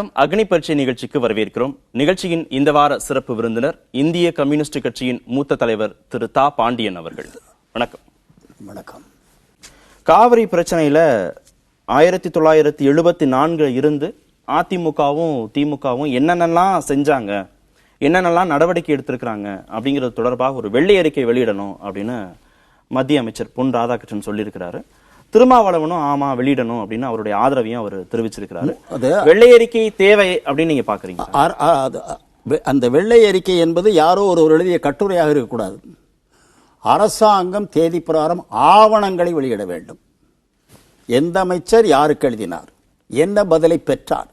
வணக்கம். அக்னி பரீட்சை நிகழ்ச்சிக்கு வரவேற்கிறோம். நிகழ்ச்சியின் இந்த வார சிறப்பு விருந்தினர் இந்திய கம்யூனிஸ்ட் கட்சியின் மூத்த தலைவர் திரு தா பாண்டியன் அவர்கள். வணக்கம். வணக்கம். காவிரி பிரச்சனையில 1974 இருந்து அதிமுகவும் திமுகவும் என்னென்னலாம் செஞ்சாங்க, என்னென்னலாம் நடவடிக்கை எடுத்திருக்கிறாங்க அப்படிங்கிறது தொடர்பாக ஒரு வெள்ளை அறிக்கை வெளியிடணும் அப்படின்னு மத்திய அமைச்சர் பொன் ராதாகிருஷ்ணன் சொல்லியிருக்கிறாரு. திருமாவளவனும் ஆமா வெளியிடணும் அப்படின்னு அவருடைய ஆதரவையும் அவர் தெரிவிச்சிருக்கிறாரு. வெள்ளை அறிக்கை தேவை அப்படின்னு நீங்க பாக்குறீங்க? அந்த வெள்ளை அறிக்கை என்பது யாரோ ஒரு எழுதிய கட்டுரையாக இருக்கக்கூடாது. அரசாங்கம் தேதி பிரகாரம் ஆவணங்களை வெளியிட வேண்டும். எந்த அமைச்சர் யாருக்கு எழுதினார், என்ன பதிலை பெற்றார்,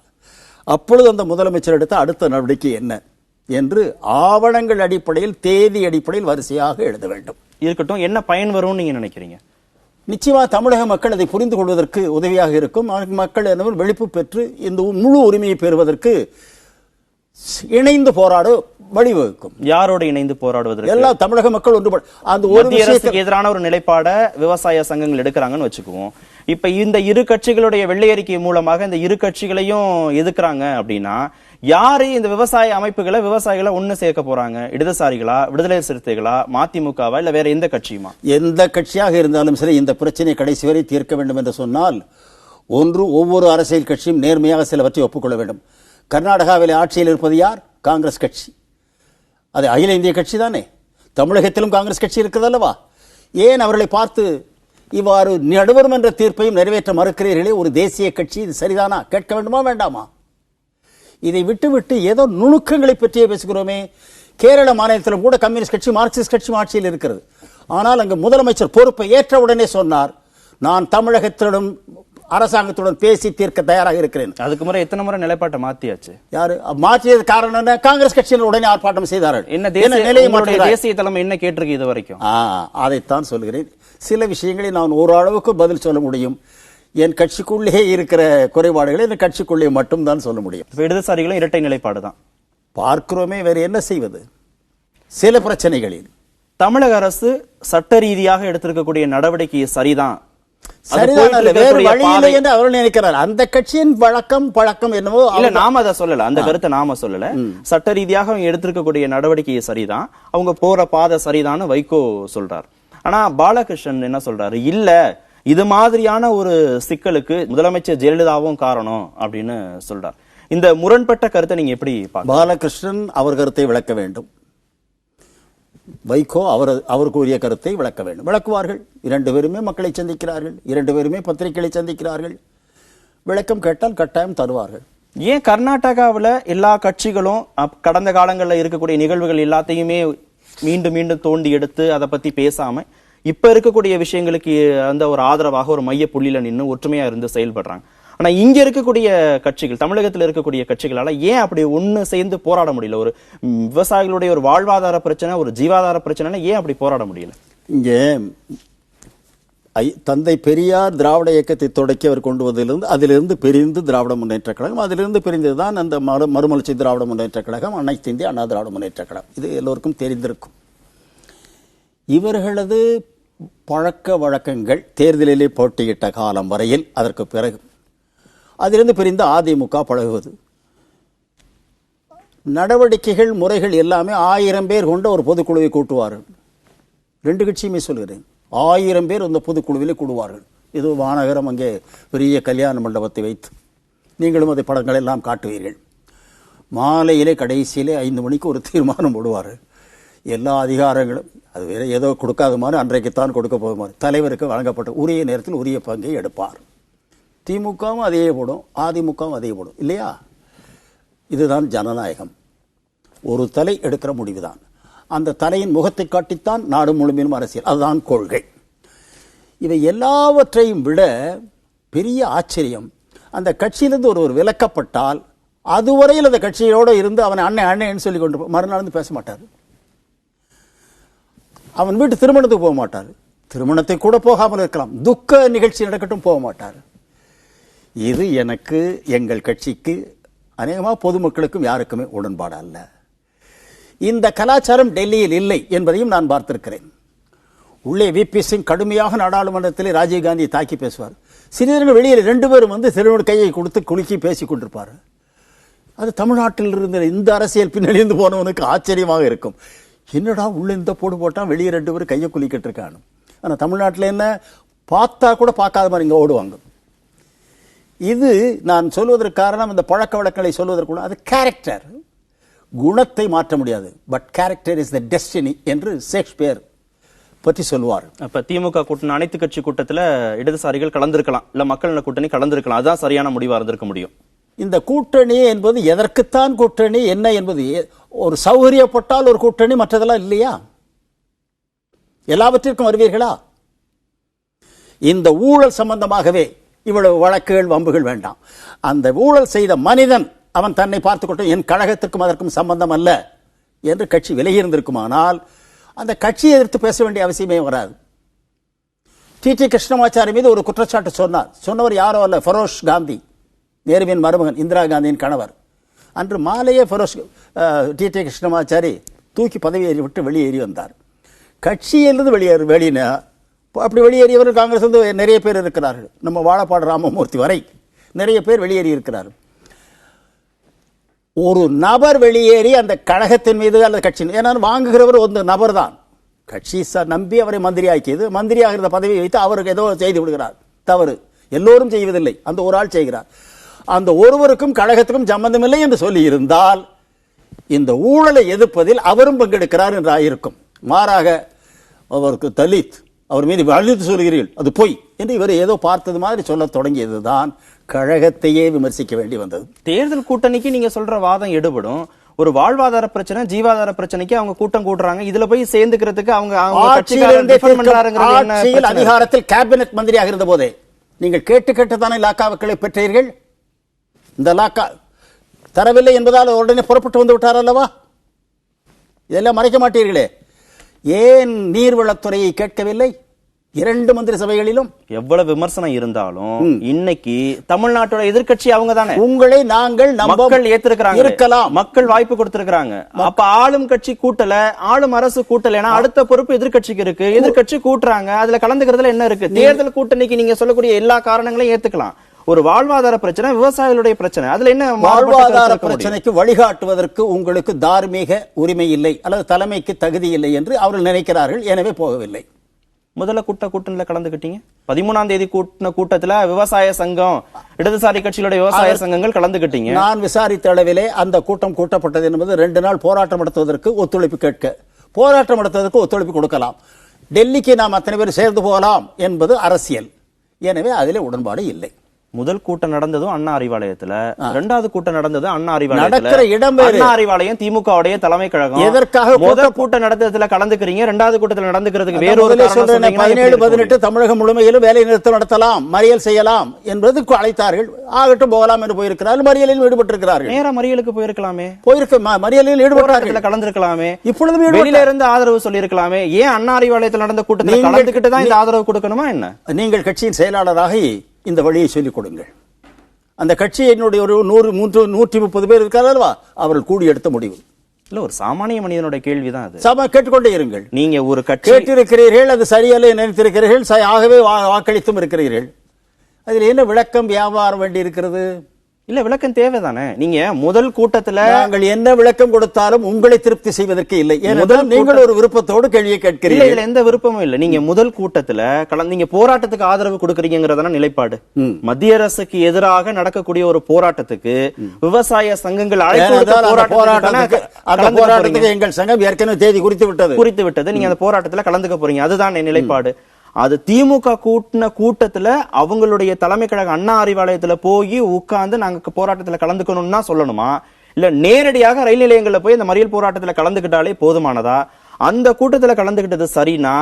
அப்பொழுது அந்த முதலமைச்சர் எடுத்த அடுத்த நடவடிக்கை என்ன என்று ஆவணங்கள் அடிப்படையில் தேதி அடிப்படையில் வரிசையாக எழுத வேண்டும். இருக்கட்டும், என்ன பயன் வரும்னு நீங்க நினைக்கிறீங்க? நிச்சயமா தமிழக மக்கள் அதை புரிந்து கொள்வதற்கு உதவியாக இருக்கும். மக்கள் விழிப்பு பெற்று இந்த முழு உரிமையை பெறுவதற்கு இணைந்து போராட வழிவகுக்கும். யாரோடு இணைந்து போராடுவதற்கு? எல்லா தமிழக மக்கள் ஒன்று. அந்த ஒரு அரசுக்கு எதிரான ஒரு நிலைப்பாட விவசாய சங்கங்கள் எடுக்கிறாங்கன்னு வச்சுக்குவோம். இப்ப இந்த இரு கட்சிகளுடைய வெள்ளை அறிக்கை மூலமாக இந்த இரு கட்சிகளையும் எதிர்க்கிறாங்க அப்படின்னா யாரு இந்த விவசாய அமைப்புகளை விவசாயிகளை ஒண்ணு சேர்க்க போறாங்க? இடதுசாரிகளா, விடுதலை சிறுத்தைகளா, மதிமுகவா, இல்ல வேற எந்த கட்சியுமா? எந்த கட்சியாக இருந்தாலும் சரி இந்த பிரச்சனை கடைசி வரை தீர்க்க வேண்டும் என்று சொன்னால் ஒன்று, ஒவ்வொரு அரசியல் கட்சியும் நேர்மையாக சிலவற்றை ஒப்புக்கொள்ள வேண்டும். கர்நாடகாவில் ஆட்சியில் இருப்பது யார்? காங்கிரஸ் கட்சி. அது அகில இந்திய கட்சி தானே. தமிழகத்திலும் காங்கிரஸ் கட்சி இருக்கிறது அல்லவா? ஏன் அவர்களை பார்த்து இவ்வாறு நடுவர் என்ற தீர்ப்பையும் நிறைவேற்ற மறுக்கிறீர்களே? ஒரு தேசிய கட்சி, இது சரிதானா? கேட்க வேண்டுமா வேண்டாமா? இதை விட்டுவிட்டு ஏதோ நுணுக்கங்களை பற்றியே பேசுகிறோமே. கேரள மாநிலத்திலும் கூட கம்யூனிஸ்ட் கட்சி, மார்க்சிஸ்ட் கட்சி ஆட்சியில் இருக்கிறது. ஆனால் அங்கு முதலமைச்சர் பொறுப்பை ஏற்ற உடனே சொன்னார், நான் தமிழகத்துடன் அரசாங்கத்துடன் பேசி தீர்க்க தயாராக இருக்கிறேன். அதுக்கு முறை எத்தனை முறை நிலைப்பாட்டை மாத்தியாச்சு? யாரு மாற்றியது? காரணம் என்ன? காங்கிரஸ் கட்சியினர் உடனே ஆர்ப்பாட்டம் செய்தார்கள். என்ன தேசிய தலைமை என்ன கேட்டிருக்கு இது வரைக்கும்? அதைத்தான் சொல்கிறேன். சில விஷயங்களை நான் ஓரளவுக்கு பதில் சொல்ல முடியும். என் கட்சிக்குள்ளே இருக்கிற குறைபாடுகளை இந்த கட்சிக்குள்ளே மட்டும் தான் சொல்ல முடியும். இடதுசாரிகளும் இரட்டை நிலைப்பாடு தான் பார்க்கிறோமே, வேறு என்ன செய்வது? சில பிரச்சனைகளில் தமிழக அரசு சட்ட ரீதியாக எடுத்திருக்கக்கூடிய நடவடிக்கை சரிதான், வேறு வழி இல்லை என்று அவர்கள் நினைக்கிறார். அந்த கட்சியின் பழக்கம் என்னவோ. இல்ல, நாம அதை சொல்லல, அந்த கருத்தை நாம சொல்லல. சட்ட ரீதியாக அவங்க எடுத்திருக்கக்கூடிய நடவடிக்கையை சரிதான், அவங்க போற பாதை சரிதான்னு வைகோ சொல்றார். ஆனா பாலகிருஷ்ணன் என்ன சொல்றாரு? இல்ல, இது மாதிரியான ஒரு சிக்கலுக்கு முதலமைச்சர் ஜெயலலிதாவும் காரணம் அப்படின்னு சொல்றார். இந்த முரண்பட்ட கருத்தை நீங்க எப்படி பாக்க? பாலகிருஷ்ணன் அவர் கருத்தை விளக்க வேண்டும், வைகோ அவர் கூறிய கருத்தை விளக்க வேண்டும். விளக்குவார்கள். இரண்டு பேருமே மக்களை சந்திக்கிறார்கள், இரண்டு பேருமே பத்திரிகைகளை சந்திக்கிறார்கள். விளக்கம் கேட்டால் கட்டாயம் தருவார்கள். ஏன் கர்நாடகாவில் எல்லா கட்சிகளும் கடந்த காலங்களில் இருக்கக்கூடிய நிகழ்வுகள் எல்லாத்தையுமே மீண்டும் மீண்டும் தோண்டி எடுத்து அதை பத்தி பேசாம இப்ப இருக்கக்கூடிய விஷயங்களுக்கு அந்த ஒரு ஆதரவாக ஒரு மைய புள்ளியில நின்று ஒற்றுமையா இருந்து செயல்படுறாங்க? ஆனா இங்க இருக்கக்கூடிய கட்சிகள், தமிழகத்தில் இருக்கக்கூடிய கட்சிகளால ஏன் அப்படி ஒண்ணு சேர்ந்து போராட முடியல? ஒரு விவசாயிகளுடைய ஒரு வாழ்வாதார பிரச்சனை, ஒரு ஜீவாதார பிரச்சனை, ஏன் அப்படி போராட முடியல? இங்கே தந்தை பெரியார் திராவிட இயக்கத்தை தொடக்கி அவர் கொண்டு வந்ததிலிருந்து அதிலிருந்து பிரிந்து திராவிட முன்னேற்ற கழகம், அதிலிருந்து பிரிந்ததுதான் அந்த மறுமலர்ச்சி திராவிட முன்னேற்ற கழகம், அனைத்து இந்திய அண்ணா திராவிட முன்னேற்ற கழகம். இது எல்லோருக்கும் தெரிந்திருக்கும். இவர்களது பழக்க வழக்கங்கள் தேர்தலிலே போட்டியிட்ட காலம் வரையில், அதற்கு பிறகு அதிலிருந்து பிரிந்த அதிமுக பழகுவது, நடவடிக்கைகள், முறைகள் எல்லாமே 1000 பேர் கொண்ட ஒரு பொதுக்குழுவை கூட்டுவார்கள். ரெண்டு கட்சியுமே சொல்கிறேன், 1000 பேர் அந்த பொதுக்குழுவிலே கூடுவார்கள். இது மாநகரம், அங்கே பெரிய கல்யாண மண்டபத்தை வைத்து நீங்களும் அதை படங்கள் எல்லாம் காட்டுவீர்கள். மாலையிலே கடைசியிலே 5 மணிக்கு ஒரு தீர்மானம் போடுவார்கள். எல்லா அதிகாரங்களும் அது வேற ஏதோ கொடுக்காத மாதிரி அன்றைக்குத்தான் கொடுக்க போகுமாறு தலைவருக்கு வழங்கப்பட்ட உரிய நேரத்தில் உரிய பங்கை எடுப்பார். திமுகவும் அதையே போடும், அதிமுகவும் அதையே போடும், இல்லையா? இதுதான் ஜனநாயகம். ஒரு தலை எடுக்கிற முடிவுதான். அந்த தலையின் முகத்தை காட்டித்தான் நாடு முழுமையும் அரசியல். அதுதான் கொள்கை. இவை எல்லாவற்றையும் விட பெரிய ஆச்சரியம், அந்த கட்சியிலிருந்து ஒருவர் விலக்கப்பட்டால் அதுவரையில் அந்த கட்சியோடு இருந்து அவனை அண்ணன் அண்ணன் சொல்லி கொண்டு மறுநாள் பேச மாட்டார். அவன் வீட்டு திருமணத்துக்கு போக மாட்டார், திருமணத்தை கூட போகாமல் இருக்கலாம், துக்க நிகழ்ச்சி நடக்கட்டும் போக மாட்டார். இது எனக்கு, எங்கள் கட்சிக்கு, அநேகமாக பொதுமக்களுக்கும் யாருக்குமே உடன்பாடு அல்ல. இந்த கலாச்சாரம் டெல்லியில் இல்லை என்பதையும் நான் பார்த்திருக்கிறேன். உள்ளே விபி சிங் கடுமையாக நாடாளுமன்றத்தில் ராஜீவ்காந்தியை தாக்கி பேசுவார். சிறிதர்கள் வெளியில் 2 பேரும் வந்து திருவண்ணு கையை கொடுத்து குலுக்கி பேசிக் கொண்டிருப்பார். அது தமிழ்நாட்டில் இருந்த இந்த அரசியல் பின்னணிந்து போனவனுக்கு ஆச்சரியமாக இருக்கும். என்னடா உள்ள இந்த போடு போட்டான், வெளியே 2 பேரும் கையை குலுக்கிட்டு இருக்கானு. ஆனா தமிழ்நாட்டில் என்ன பார்த்தா கூட பார்க்காத மாதிரி இங்க ஓடுவாங்க. இது நான் சொல்வதற்கு காரணம், இந்த பழக்க வழக்கங்களை சொல்வதற்கு அது கேரக்டர், குணத்தை மாற்ற முடியாது. But character is the destiny என்று ஷேக்ஸ்பியர் பற்றி சொல்வார். அப்ப திமுக கூட்டணி அனைத்து கட்சி கூட்டத்துல இடதுசாரிகள் கலந்திருக்கலாம், இல்ல மக்கள் நல கூட்டணி கலந்திருக்கலாம். அதான் சரியான முடிவா இருந்திருக்க முடியும். இந்த கூட்டணி என்பது எதற்குத்தான் கூட்டணி என்ன என்பது, ஒரு சௌகரியப்பட்டால் ஒரு கூட்டணி, மற்றதெல்லாம் இல்லையா? எல்லாவற்றிற்கும் வருவீர்களா? இந்த ஊழல் சம்பந்தமாகவே இவ்வளவு வழக்குகள் வம்புகள் வேண்டாம். அந்த ஊழல் செய்த மனிதன் அவன் தன்னை பார்த்துக்கொண்டு என் கழகத்திற்கும் அதற்கும் சம்பந்தம் அல்ல என்று கட்சி விலகி இருந்திருக்குமானால் அந்த கட்சியை எதிர்த்து பேச வேண்டிய அவசியமே வராது. டி கிருஷ்ணமாச்சாரி மீது ஒரு குற்றச்சாட்டு சொன்னவர் யாரோ அல்ல, ஃபெரோஷ் காந்தி, நேருவின் மருமகன், இந்திரா காந்தியின் கணவர். அன்று மாலையே டி கிருஷ்ணமாச்சாரி தூக்கி பதவியேறி விட்டு வெளியேறி வந்தார். கட்சியிலிருந்து வெளியின அப்படி வெளியேறியவர்கள் காங்கிரஸ் வந்து நிறைய பேர் இருக்கிறார்கள். நம்ம வாழப்பாடு ராமமூர்த்தி வரை நிறைய பேர் வெளியேறி இருக்கிறார்கள். ஒரு நபர் வெளியேறி அந்த கழகத்தின் மீது அல்லது கட்சியின், ஏன்னா வாங்குகிறவர் ஒரு நபர் தான், கட்சி நம்பி அவரை மந்திரி ஆக்கியது, மந்திரியாக இருந்த பதவியை வைத்து அவருக்கு ஏதோ செய்து விடுகிறார். தவறு எல்லோரும் செய்வதில்லை, அந்த ஒரு ஆள் செய்கிறார். அந்த ஒருவருக்கும் கழகத்துக்கும் சம்பந்தமில்லை என்று சொல்லி இருந்தால் இந்த ஊழலை எதிர்ப்பதில் அவரும் பங்கெடுக்கிறார் என்று ஆயிருக்கும். மாறாக அவருக்கு தலித், அவர் மீது அழுத்து சொல்கிறீர்கள், அது பொய் என்று இவர் ஏதோ பார்த்தது மாதிரி சொல்ல தொடங்கியதுதான் கழகத்தையே விமர்சிக்க வேண்டி வந்தது. தேர்தல் கூட்டணிக்கு நீங்க சொல்ற வாதம் எடுபடும். ஒரு வாழ்வாதார பிரச்சனை, ஜீவாதார பிரச்சனைக்கு அவங்க கூட்டம் கூட்டுறாங்க. இதுல போய் சேர்ந்துக்கிறதுக்கு அவங்க அதிகாரத்தில் கேபினெட் மந்திரியாக இருந்த போதே நீங்கள் கேட்டுத்தானே லாக்காவுக்களை பெற்றீர்கள். இந்த லாக்கா தரவில்லை என்பதால் உடனே புறப்பட்டு வந்து விட்டார் அல்லவா? இதெல்லாம் மறைக்க மாட்டீர்களே. ஏன் நீர்வளத்துறையை கேட்கவில்லை? 2 மந்திரி சபைகளிலும் எவ்வளவு விமர்சனம் இருந்தாலும் இன்னைக்கு தமிழ்நாட்டோட எதிர்க்கட்சி அவங்க தானே. உங்களை நாங்கள் மக்கள் ஏத்திருக்கிறாங்க, இருக்கலாம், மக்கள் வாய்ப்பு கொடுத்திருக்காங்க. அப்ப ஆளும் கட்சி கூட்டல, ஆளும் அரசு கூட்டல, அடுத்த பொறுப்பு எதிர்க்கட்சிக்கு இருக்கு. எதிர்க்கட்சி கூட்டுறாங்க, அதுல கலந்துக்கிறதுல என்ன இருக்கு? தேர்தல் கூட்டணிக்கு நீங்க சொல்லக்கூடிய எல்லா காரணங்களையும் ஏத்துக்கலாம். ஒரு வாழ்வாதார பிரச்சனை, விவசாயிகளுடைய பிரச்சனை, அதுல என்ன? வாழ்வாதார பிரச்சனைக்கு வழிகாட்டுவதற்கு உங்களுக்கு தார்மீக உரிமை இல்லை அல்லது தலைமைக்கு தகுதி இல்லை என்று அவர்கள் நினைக்கிறார்கள். எனவே போகவில்லை. முதல்ல கூட்டணியில கலந்துக்கிட்டீங்க. 13ஆம் தேதி கூட்டின கூட்டத்துல விவசாய சங்கம், இடதுசாரி கட்சிகளுடைய விவசாய சங்கங்கள் கலந்துக்கிட்டீங்க. நான் விசாரித்த அளவிலே அந்த கூட்டம் கூட்டப்பட்டது என்பது 2 நாள் போராட்டம் நடத்துவதற்கு ஒத்துழைப்பு கேட்க, போராட்டம் நடத்துவதற்கு ஒத்துழைப்பு கொடுக்கலாம். டெல்லிக்கு நாம் அத்தனை பேர் சேர்ந்து போகலாம் என்பது அரசியல். எனவே அதிலே உடன்பாடு இல்லை. முதல் கூட்டம் நடந்ததும் அண்ணா அறிவாலயத்துல, 2வது கூட்டம் நடந்தது அண்ணா அறிவாலயத்துல. அண்ணா அறிவாலயம் திமுகவுடைய தலைமை கழகம். எதற்காக முதல் கூட்டம் நடந்ததுல கலந்துக்கிறீங்க, 2வது கூட்டத்தில் நடந்துக்கிறதுக்கு வேறொரு 17-18 தமிழகம் முழுமையிலும் வேலை நிறுத்தம் நடத்தலாம், மறியல் செய்யலாம் என்பதற்கு அழைத்தார்கள். ஆகட்டும் போகலாம் என்று போயிருக்கிறார்கள். மறியலில் ஈடுபட்டிருக்கிறார்கள். நேர மறியலுக்கு போயிருக்கலாமே, மறியலில் ஈடுபட்டார்கள், கலந்திருக்கலாமே. இப்பொழுது வெளியில இருந்து ஆதரவு சொல்லி இருக்கலாமே. ஏன் அண்ணா அறிவாலயத்தில் நடந்த கூட்டத்தில் கலந்துக்கிட்டு தான் இந்த ஆதரவு கொடுக்கணுமா என்ன? நீங்கள் கட்சியின் செயலாளராக இந்த வழியை சொல்லிக் கொடுங்கள். அந்த கட்சி என்னுடைய ஒரு 130 பேர் இருக்கார் அல்லவா, அவர்கள் கூடி எடுத்த முடிவு. இல்ல, ஒரு சாமானிய மனிதனுடைய கேள்விதான் அது. கேட்டுக்கொண்டே இருங்கள். நீங்க ஒரு கட்சி கேட்டிருக்கிறீர்கள், அது சரியல்ல நினைத்திருக்கிறீர்கள், ஆகவே வாக்களித்தும் இருக்கிறீர்கள். அதில் என்ன விளக்கம் வியாபாரம் வேண்டி இருக்கிறது? இல்ல, விளக்கம் தேவைதானே. நீங்க முதல் கூட்டத்துல நாங்கள் என்ன விளக்கம் கொடுத்தாலும் உங்களை திருப்தி செய்வதற்கு இல்லை. நீங்கள் ஒரு விருப்பத்தோடு கேள்வியை கேட்கிறீர்கள். இதுல எந்த விருப்பமும் இல்ல. நீங்க முதல் கூட்டத்துல நீங்க போராட்டத்துக்கு ஆதரவு கொடுக்கறீங்கிறதான நிலைப்பாடு. மத்திய அரசுக்கு எதிராக நடக்கக்கூடிய ஒரு போராட்டத்துக்கு விவசாய சங்கங்கள் போராட்டத்துக்கு எங்கள் சங்கம் ஏற்கனவே தேதி குறித்து விட்டது. நீங்க அந்த போராட்டத்துல கலந்துக்க போறீங்க, அதுதான் நிலைப்பாடு. அது திமுக கூட்டின கூட்டத்துல அவங்களுடைய தலைமை கழக அண்ணா அறிவாலயத்துல போய் உட்கார்ந்து நாங்க போராட்டத்துல கலந்துக்கணும்னா சொல்லணுமா? இல்ல நேரடியாக ரயில் நிலையங்கள்ல போய் இந்த மறியல் போராட்டத்துல கலந்துக்கிட்டாலே போதுமானதா? அந்த கூட்டத்துல கலந்துக்கிட்டது சரினா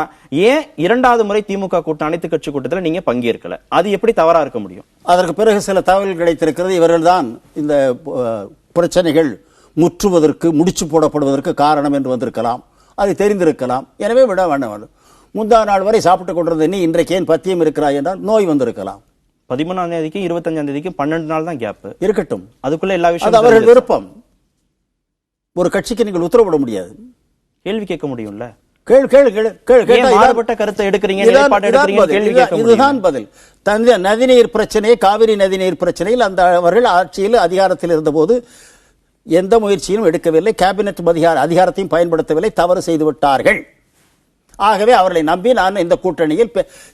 ஏன் 2வது முறை திமுக கூட்டம் அனைத்து கட்சி கூட்டத்துல நீங்க பங்கேற்கல? அது எப்படி தவறா இருக்க முடியும்? அதற்கு பிறகு சில தகவல் கிடைத்திருக்கிறது. இவர்கள் தான் இந்த பிரச்சனைகள் முற்றுவதற்கு, முடிச்சு போடப்படுவதற்கு காரணம் என்று வந்திருக்கலாம், அது தெரிந்திருக்கலாம். எனவே விட வேண்டாம். முந்தா நாள் வரை சாப்பிட்டுக் கொண்டிருந்த நீ இன்றைக்கு ஏன் பத்தியம் இருக்கிறாய் என்றால் நோய் வந்திருக்கலாம். 13ஆம் தேதிக்கு 25ஆம் தேதிக்கு 12 நாள் தான் கேப் இருக்கட்டும். அதுக்குள்ள எல்லா விஷயம் அவர்கள் விருப்பம். ஒரு கட்சிக்கு நீங்கள் உத்தரவிட முடியாது, கேள்வி கேட்க முடியும்ல. மாறுபட்ட கருத்தை எடுக்கிறீங்க, இதுதான் பதில். நதிநீர் பிரச்சனையை, காவிரி நதிநீர் பிரச்சனையில் அந்த அவர்கள் ஆட்சியில் அதிகாரத்தில் இருந்த போது எந்த முயற்சியும் எடுக்கவில்லை, கேபினெட் அதிகாரத்தையும் பயன்படுத்தவில்லை, தவறு செய்து விட்டார்கள். ஆகவே அவர்களை நம்பி நான் இந்த கூட்டணியில்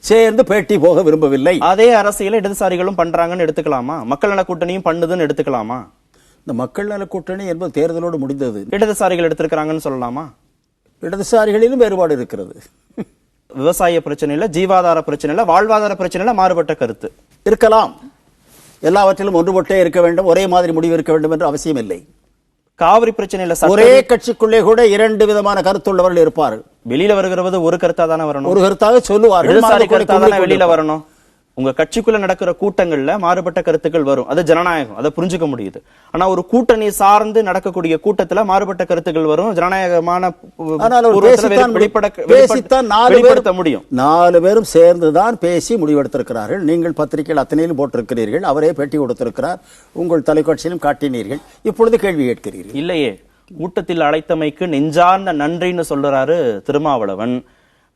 சேர்ந்து பேட்டி போக விரும்பவில்லை. அதே அரசியலை இடதுசாரிகளும் பண்றாங்கன்னு எடுத்துக்கலாமா? மக்கள் நல கூட்டணியும் பண்ணுதுன்னு எடுத்துக்கலாமா? இந்த மக்கள் நல கூட்டணி என்பது தேர்தலோடு முடிந்தது. இடதுசாரிகள் எடுத்திருக்கிறாங்கன்னு சொல்லலாமா? இடதுசாரிகளிலும் வேறுபாடு இருக்கிறது. விவசாய பிரச்சனையில, ஜீவாதார பிரச்சனையில, வாழ்வாதார பிரச்சனையில மாறுபட்ட கருத்து இருக்கலாம். எல்லாவற்றிலும் ஒன்றுபட்டே இருக்க வேண்டும், ஒரே மாதிரி முடிவு இருக்க வேண்டும் என்று அவசியம் இல்லை. காவிரி பிரச்சனையில ஒரே கட்சிக்குள்ளே கூட இரண்டு விதமான கருத்துள்ளவர்கள் இருப்பார்கள். வெளியில வருகிறது ஒரு கருத்தா தானே வரணும், ஒரு கருத்தாக சொல்லுவார்கள், இடதுசாரி கருத்தா தானே வெளியில வரணும். உங்க கட்சிக்குள்ள நடக்கிற கூட்டங்கள்ல மாறுபட்ட கருத்துக்கள் வரும், அது ஜனநாயகம், அதை புரிஞ்சுக்க முடியுது. ஆனா ஒரு கூட்டணி சார்ந்து நடக்கக்கூடிய கூட்டத்துல மாறுபட்ட கருத்துக்கள் வரும், ஜனநாயகமான வெளிப்படுத்த முடியும். 4 பேரும் சேர்ந்துதான் பேசி முடிவெடுத்திருக்கிறார்கள். நீங்கள் பத்திரிகைகள் அத்தனையிலும் போட்டிருக்கிறீர்கள், அவரே பேட்டி கொடுத்திருக்கிறார், உங்கள் தொலைக்காட்சியிலும் காட்டினீர்கள். இப்பொழுது கேள்வி கேட்கிறீர்கள். இல்லையே, கூட்டத்தில் அழைத்தமைக்கு நெஞ்சார்ந்த நன்றின்னு சொல்றாரு திருமாவளவன்.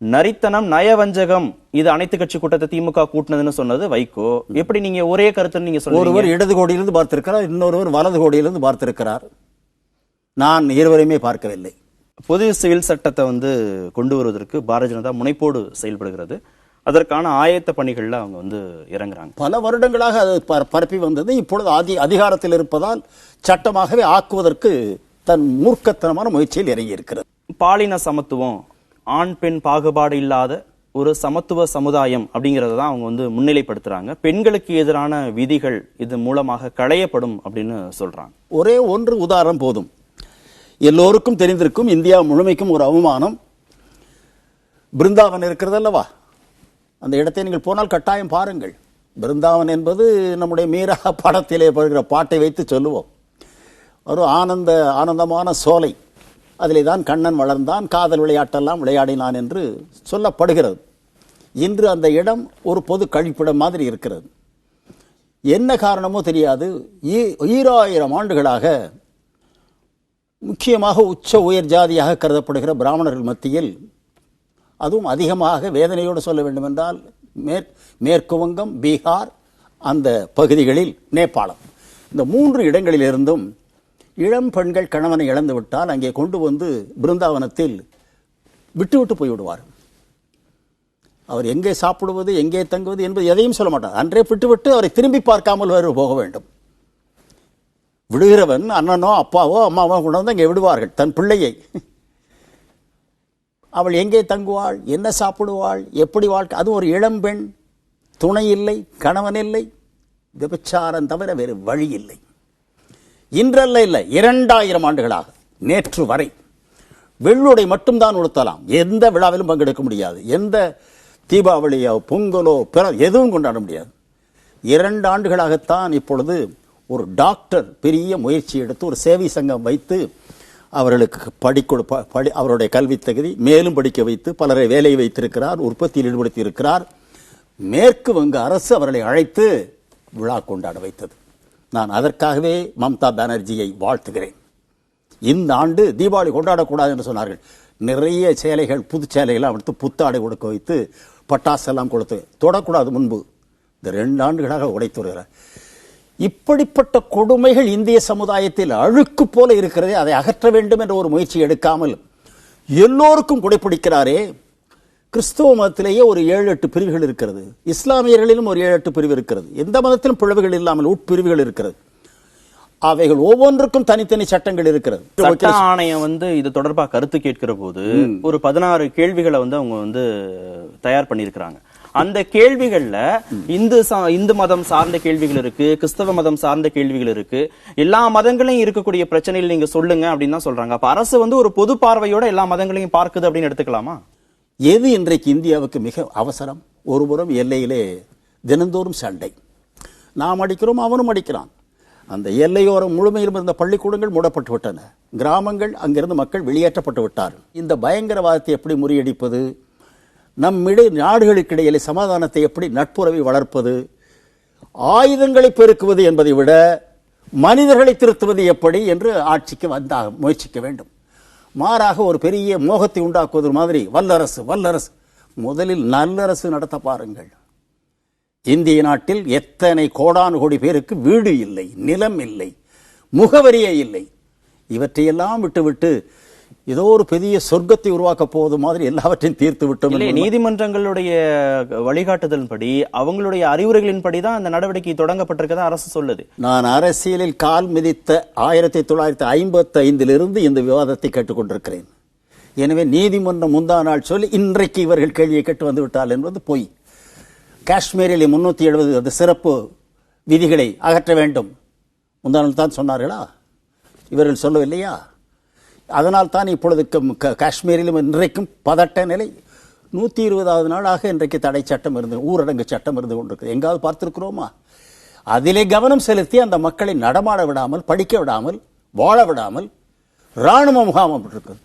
நரித்தனம், நயவஞ்சகம், இது அனைத்து கட்சி கூட்டத்தை திமுக கூட்டினதுன்னு சொன்னது வைகோ. எப்படி நீங்க ஒரே கருத்து நீங்க சொல்றீங்க? ஒருவர் இடது கோடியிலிருந்து பார்த்திருக்கிறார், இன்னொருவர் வலது கோடியிலிருந்து பார்த்திருக்கிறார். நான் இருவரையுமே பார்க்கவில்லை. பொது சிவில் சட்டத்தை கொண்டு வருவதற்கு பாரதிய ஜனதா முனைப்போடு செயல்படுகிறது. அதற்கான ஆயத்த பணிகள்ல அவங்க இறங்குறாங்க. பல வருடங்களாக அது பரப்பி வந்தது. இப்பொழுது அதிகாரத்தில் இருப்பதால் சட்டமாகவே ஆக்குவதற்கு தன் மூர்க்கத்தனமான முயற்சியில் இறங்கி இருக்கிறது. பாலின சமத்துவம், ஆண் பெண் பாகுபாடு இல்லாத ஒரு சமத்துவ சமுதாயம் அப்படிங்கறத தான் அவங்க முன்னிலைப்படுத்துறாங்க. பெண்களுக்கு எதிரான விதிகள் இது மூலமாக களையப்படும் அப்படின்னு சொல்றாங்க. ஒரே ஒன்று உதாரணம் போதும். எல்லோருக்கும் தெரிந்திருக்கும், இந்தியா முழுமைக்கும் ஒரு அவமானம். பிருந்தாவன் இருக்கிறது அல்லவா, அந்த இடத்தை நீங்கள் போனால் கட்டாயம் பாருங்கள். பிருந்தாவன் என்பது நம்முடைய மீரா படத்திலே வருகிற பாட்டை வைத்து சொல்லுவோம். ஒரு ஆனந்தமான சோலை, அதிலே தான் கண்ணன் வளர்ந்தான், காதல் விளையாட்டெல்லாம் விளையாடினான் என்று சொல்லப்படுகிறது. இன்று அந்த இடம் ஒரு பொது கழிப்பிடம் மாதிரி இருக்கிறது. என்ன காரணமோ தெரியாது, 1000 ஆண்டுகளாக முக்கியமாக உச்ச உயர் ஜாதியாக கருதப்படுகிற பிராமணர்கள் மத்தியில், அதுவும் அதிகமாக வேதனையோடு சொல்ல வேண்டும் என்றால் மேற்கு வங்கம், பீகார், அந்த பகுதிகளில் நேபாளம், இந்த 3 இடங்களிலிருந்தும் இளம் பெண்கள் கணவனை இழந்து விட்டால் அங்கே கொண்டு பிருந்தாவனத்தில் விட்டு போய்விடுவார். அவர் எங்கே சாப்பிடுவது, எங்கே தங்குவது என்பது எதையும் சொல்ல மாட்டார். அன்றே விட்டு அவரை திரும்பி பார்க்காமல் வேறு போக வேண்டும். விடுகிறவன் அண்ணனோ அப்பாவோ அம்மாவோ கொண்டு வந்து அங்கே விடுவார்கள் தன் பிள்ளையை. அவள் எங்கே தங்குவாள், என்ன சாப்பிடுவாள், எப்படி வாழ்க்கை? அது ஒரு இளம்பெண், துணை இல்லை, கணவன் இல்லை, விபச்சாரம் தவிர வேறு வழி இல்லை. இன்றல்ல, இல்லை 2000 ஆண்டுகளாக நேற்று வரை வெள்ளுடை மட்டும்தான் உடுத்தலாம், எந்த விழாவிலும் பங்கெடுக்க முடியாது, எந்த தீபாவளியோ பொங்கலோ எதுவும் கொண்டாட முடியாது. 2 ஆண்டுகளாகத்தான் இப்பொழுது ஒரு டாக்டர் பெரிய முயற்சி எடுத்து ஒரு சேவை சங்கம் வைத்து அவர்களுக்கு அவருடைய கல்வி தகுதி மேலும் படிக்க வைத்து பலரை வேலையை வைத்திருக்கிறார், உற்பத்தியில் ஈடுபடுத்தி இருக்கிறார். மேற்கு வங்க அரசு அவர்களை அழைத்து விழா கொண்டாட வைத்தது. நான் அதற்காகவே மம்தா பானர்ஜியை வாழ்த்துகிறேன். இந்த ஆண்டு தீபாவளி கொண்டாடக்கூடாது என்று சொன்னார்கள். நிறைய சேலைகள், புது சேலைகள் எடுத்து புத்தாடை கொடுக்க வைத்து பட்டாசெல்லாம் கொடுத்து தொடக்கூடாது முன்பு இந்த 2 ஆண்டுகளாக உடைத்து வருகிறார். இப்படிப்பட்ட கொடுமைகள் இந்திய சமுதாயத்தில் அழுக்கு போல இருக்கிறதே, அதை அகற்ற வேண்டும் என்ற ஒரு முயற்சி எடுக்காமல் எல்லோருக்கும் குடைப்பிடிக்கிறாரே. கிறிஸ்துவ மதத்திலேயே ஒரு 7-8 பிரிவுகள் இருக்கிறது, இஸ்லாமியர்களிலும் ஒரு 7-8 பிரிவு இருக்கிறது, எந்த மதத்திலும் பிளவுகள் இல்லாமல் உட்பிரிவுகள் இருக்கிறது. அவைகள் ஒவ்வொன்றுக்கும் தனித்தனி சட்டங்கள் இருக்கிறது. சட்ட ஆணையம் இது தொடர்பாக கருத்து கேட்கிற போது ஒரு 16 கேள்விகளை அவங்க தயார் பண்ணியிருக்கிறாங்க. அந்த கேள்விகள்ல இந்து மதம் சார்ந்த கேள்விகள் இருக்கு, கிறிஸ்தவ மதம் சார்ந்த கேள்விகள் இருக்கு, எல்லா மதங்களையும் இருக்கக்கூடிய பிரச்சனைகள் நீங்க சொல்லுங்க அப்படின்னு தான் சொல்றாங்க. அப்ப அரசு ஒரு பொது பார்வையோட எல்லா மதங்களையும் பார்க்குது அப்படின்னு எடுத்துக்கலாமா? எது இன்றைக்கு இந்தியாவுக்கு மிக அவசரம்? ஒருபுறம் எல்லையிலே தினந்தோறும் சண்டை, நாம் அடிக்கிறோம், அவனும் அடிக்கிறான். அந்த எல்லையோரம் முழுமையிலும் இருந்த பள்ளிக்கூடங்கள் மூடப்பட்டு விட்டன, கிராமங்கள், அங்கிருந்து மக்கள் வெளியேற்றப்பட்டு விட்டார்கள். இந்த பயங்கரவாதத்தை எப்படி முறியடிப்பது, நம்மிடையே நாடுகளுக்கிடையிலே சமாதானத்தை எப்படி, நட்புறவை வளர்ப்பது, ஆயுதங்களை பெருக்குவது என்பதை விட மனிதர்களை திருத்துவது எப்படி என்று ஆட்சிக்கு முயற்சிக்க வேண்டும். மாறாக ஒரு பெரிய மோகத்தை உண்டாக்குவது மாதிரி வல்லரசு முதலில் நல்லரசு நடத்த பாருங்கள். இந்திய நாட்டில் எத்தனை கோடானு கோடி பேருக்கு வீடு இல்லை, நிலம் இல்லை, முகவரியே இல்லை. இவற்றையெல்லாம் விட்டுவிட்டு ஏதோ ஒரு பெரிய சொர்க்கத்தை உருவாக்க போவது மாதிரி எல்லாவற்றையும் தீர்த்து விட்டோம். இல்லை, நீதிமன்றங்களுடைய வழிகாட்டுதலின்படி அவங்களுடைய அறிவுரைகளின்படி தான் அந்த நடவடிக்கை தொடங்கப்பட்டிருக்கதா அரசு சொல்லுது. நான் அரசியலில் கால் மிதித்த 1955 இந்த விவாதத்தை கேட்டுக்கொண்டிருக்கிறேன். எனவே நீதிமன்றம் முந்தா நாள் சொல்லி இன்றைக்கு இவர்கள் கேள்வியை கேட்டு வந்து விட்டால் என்பது பொய். காஷ்மீரில் 370 சிறப்பு விதிகளை அகற்ற வேண்டும் முந்தா நாள் தான் சொன்னார்களா? இவர்கள் சொல்லவில்லையா? அதனால் தான் இப்பொழுது காஷ்மீரிலும் இன்றைக்கும் பதட்ட நிலை. 120வது நாளாக இன்றைக்கு தடை சட்டம் இருந்து, ஊரடங்கு சட்டம் இருந்து கொண்டிருக்கு. எங்காவது பார்த்திருக்கிறோமா? அதிலே கவனம் செலுத்தி அந்த மக்களை நடமாட விடாமல், படிக்க விடாமல், வாழ விடாமல் இராணுவ முகாம் இருக்கிறது.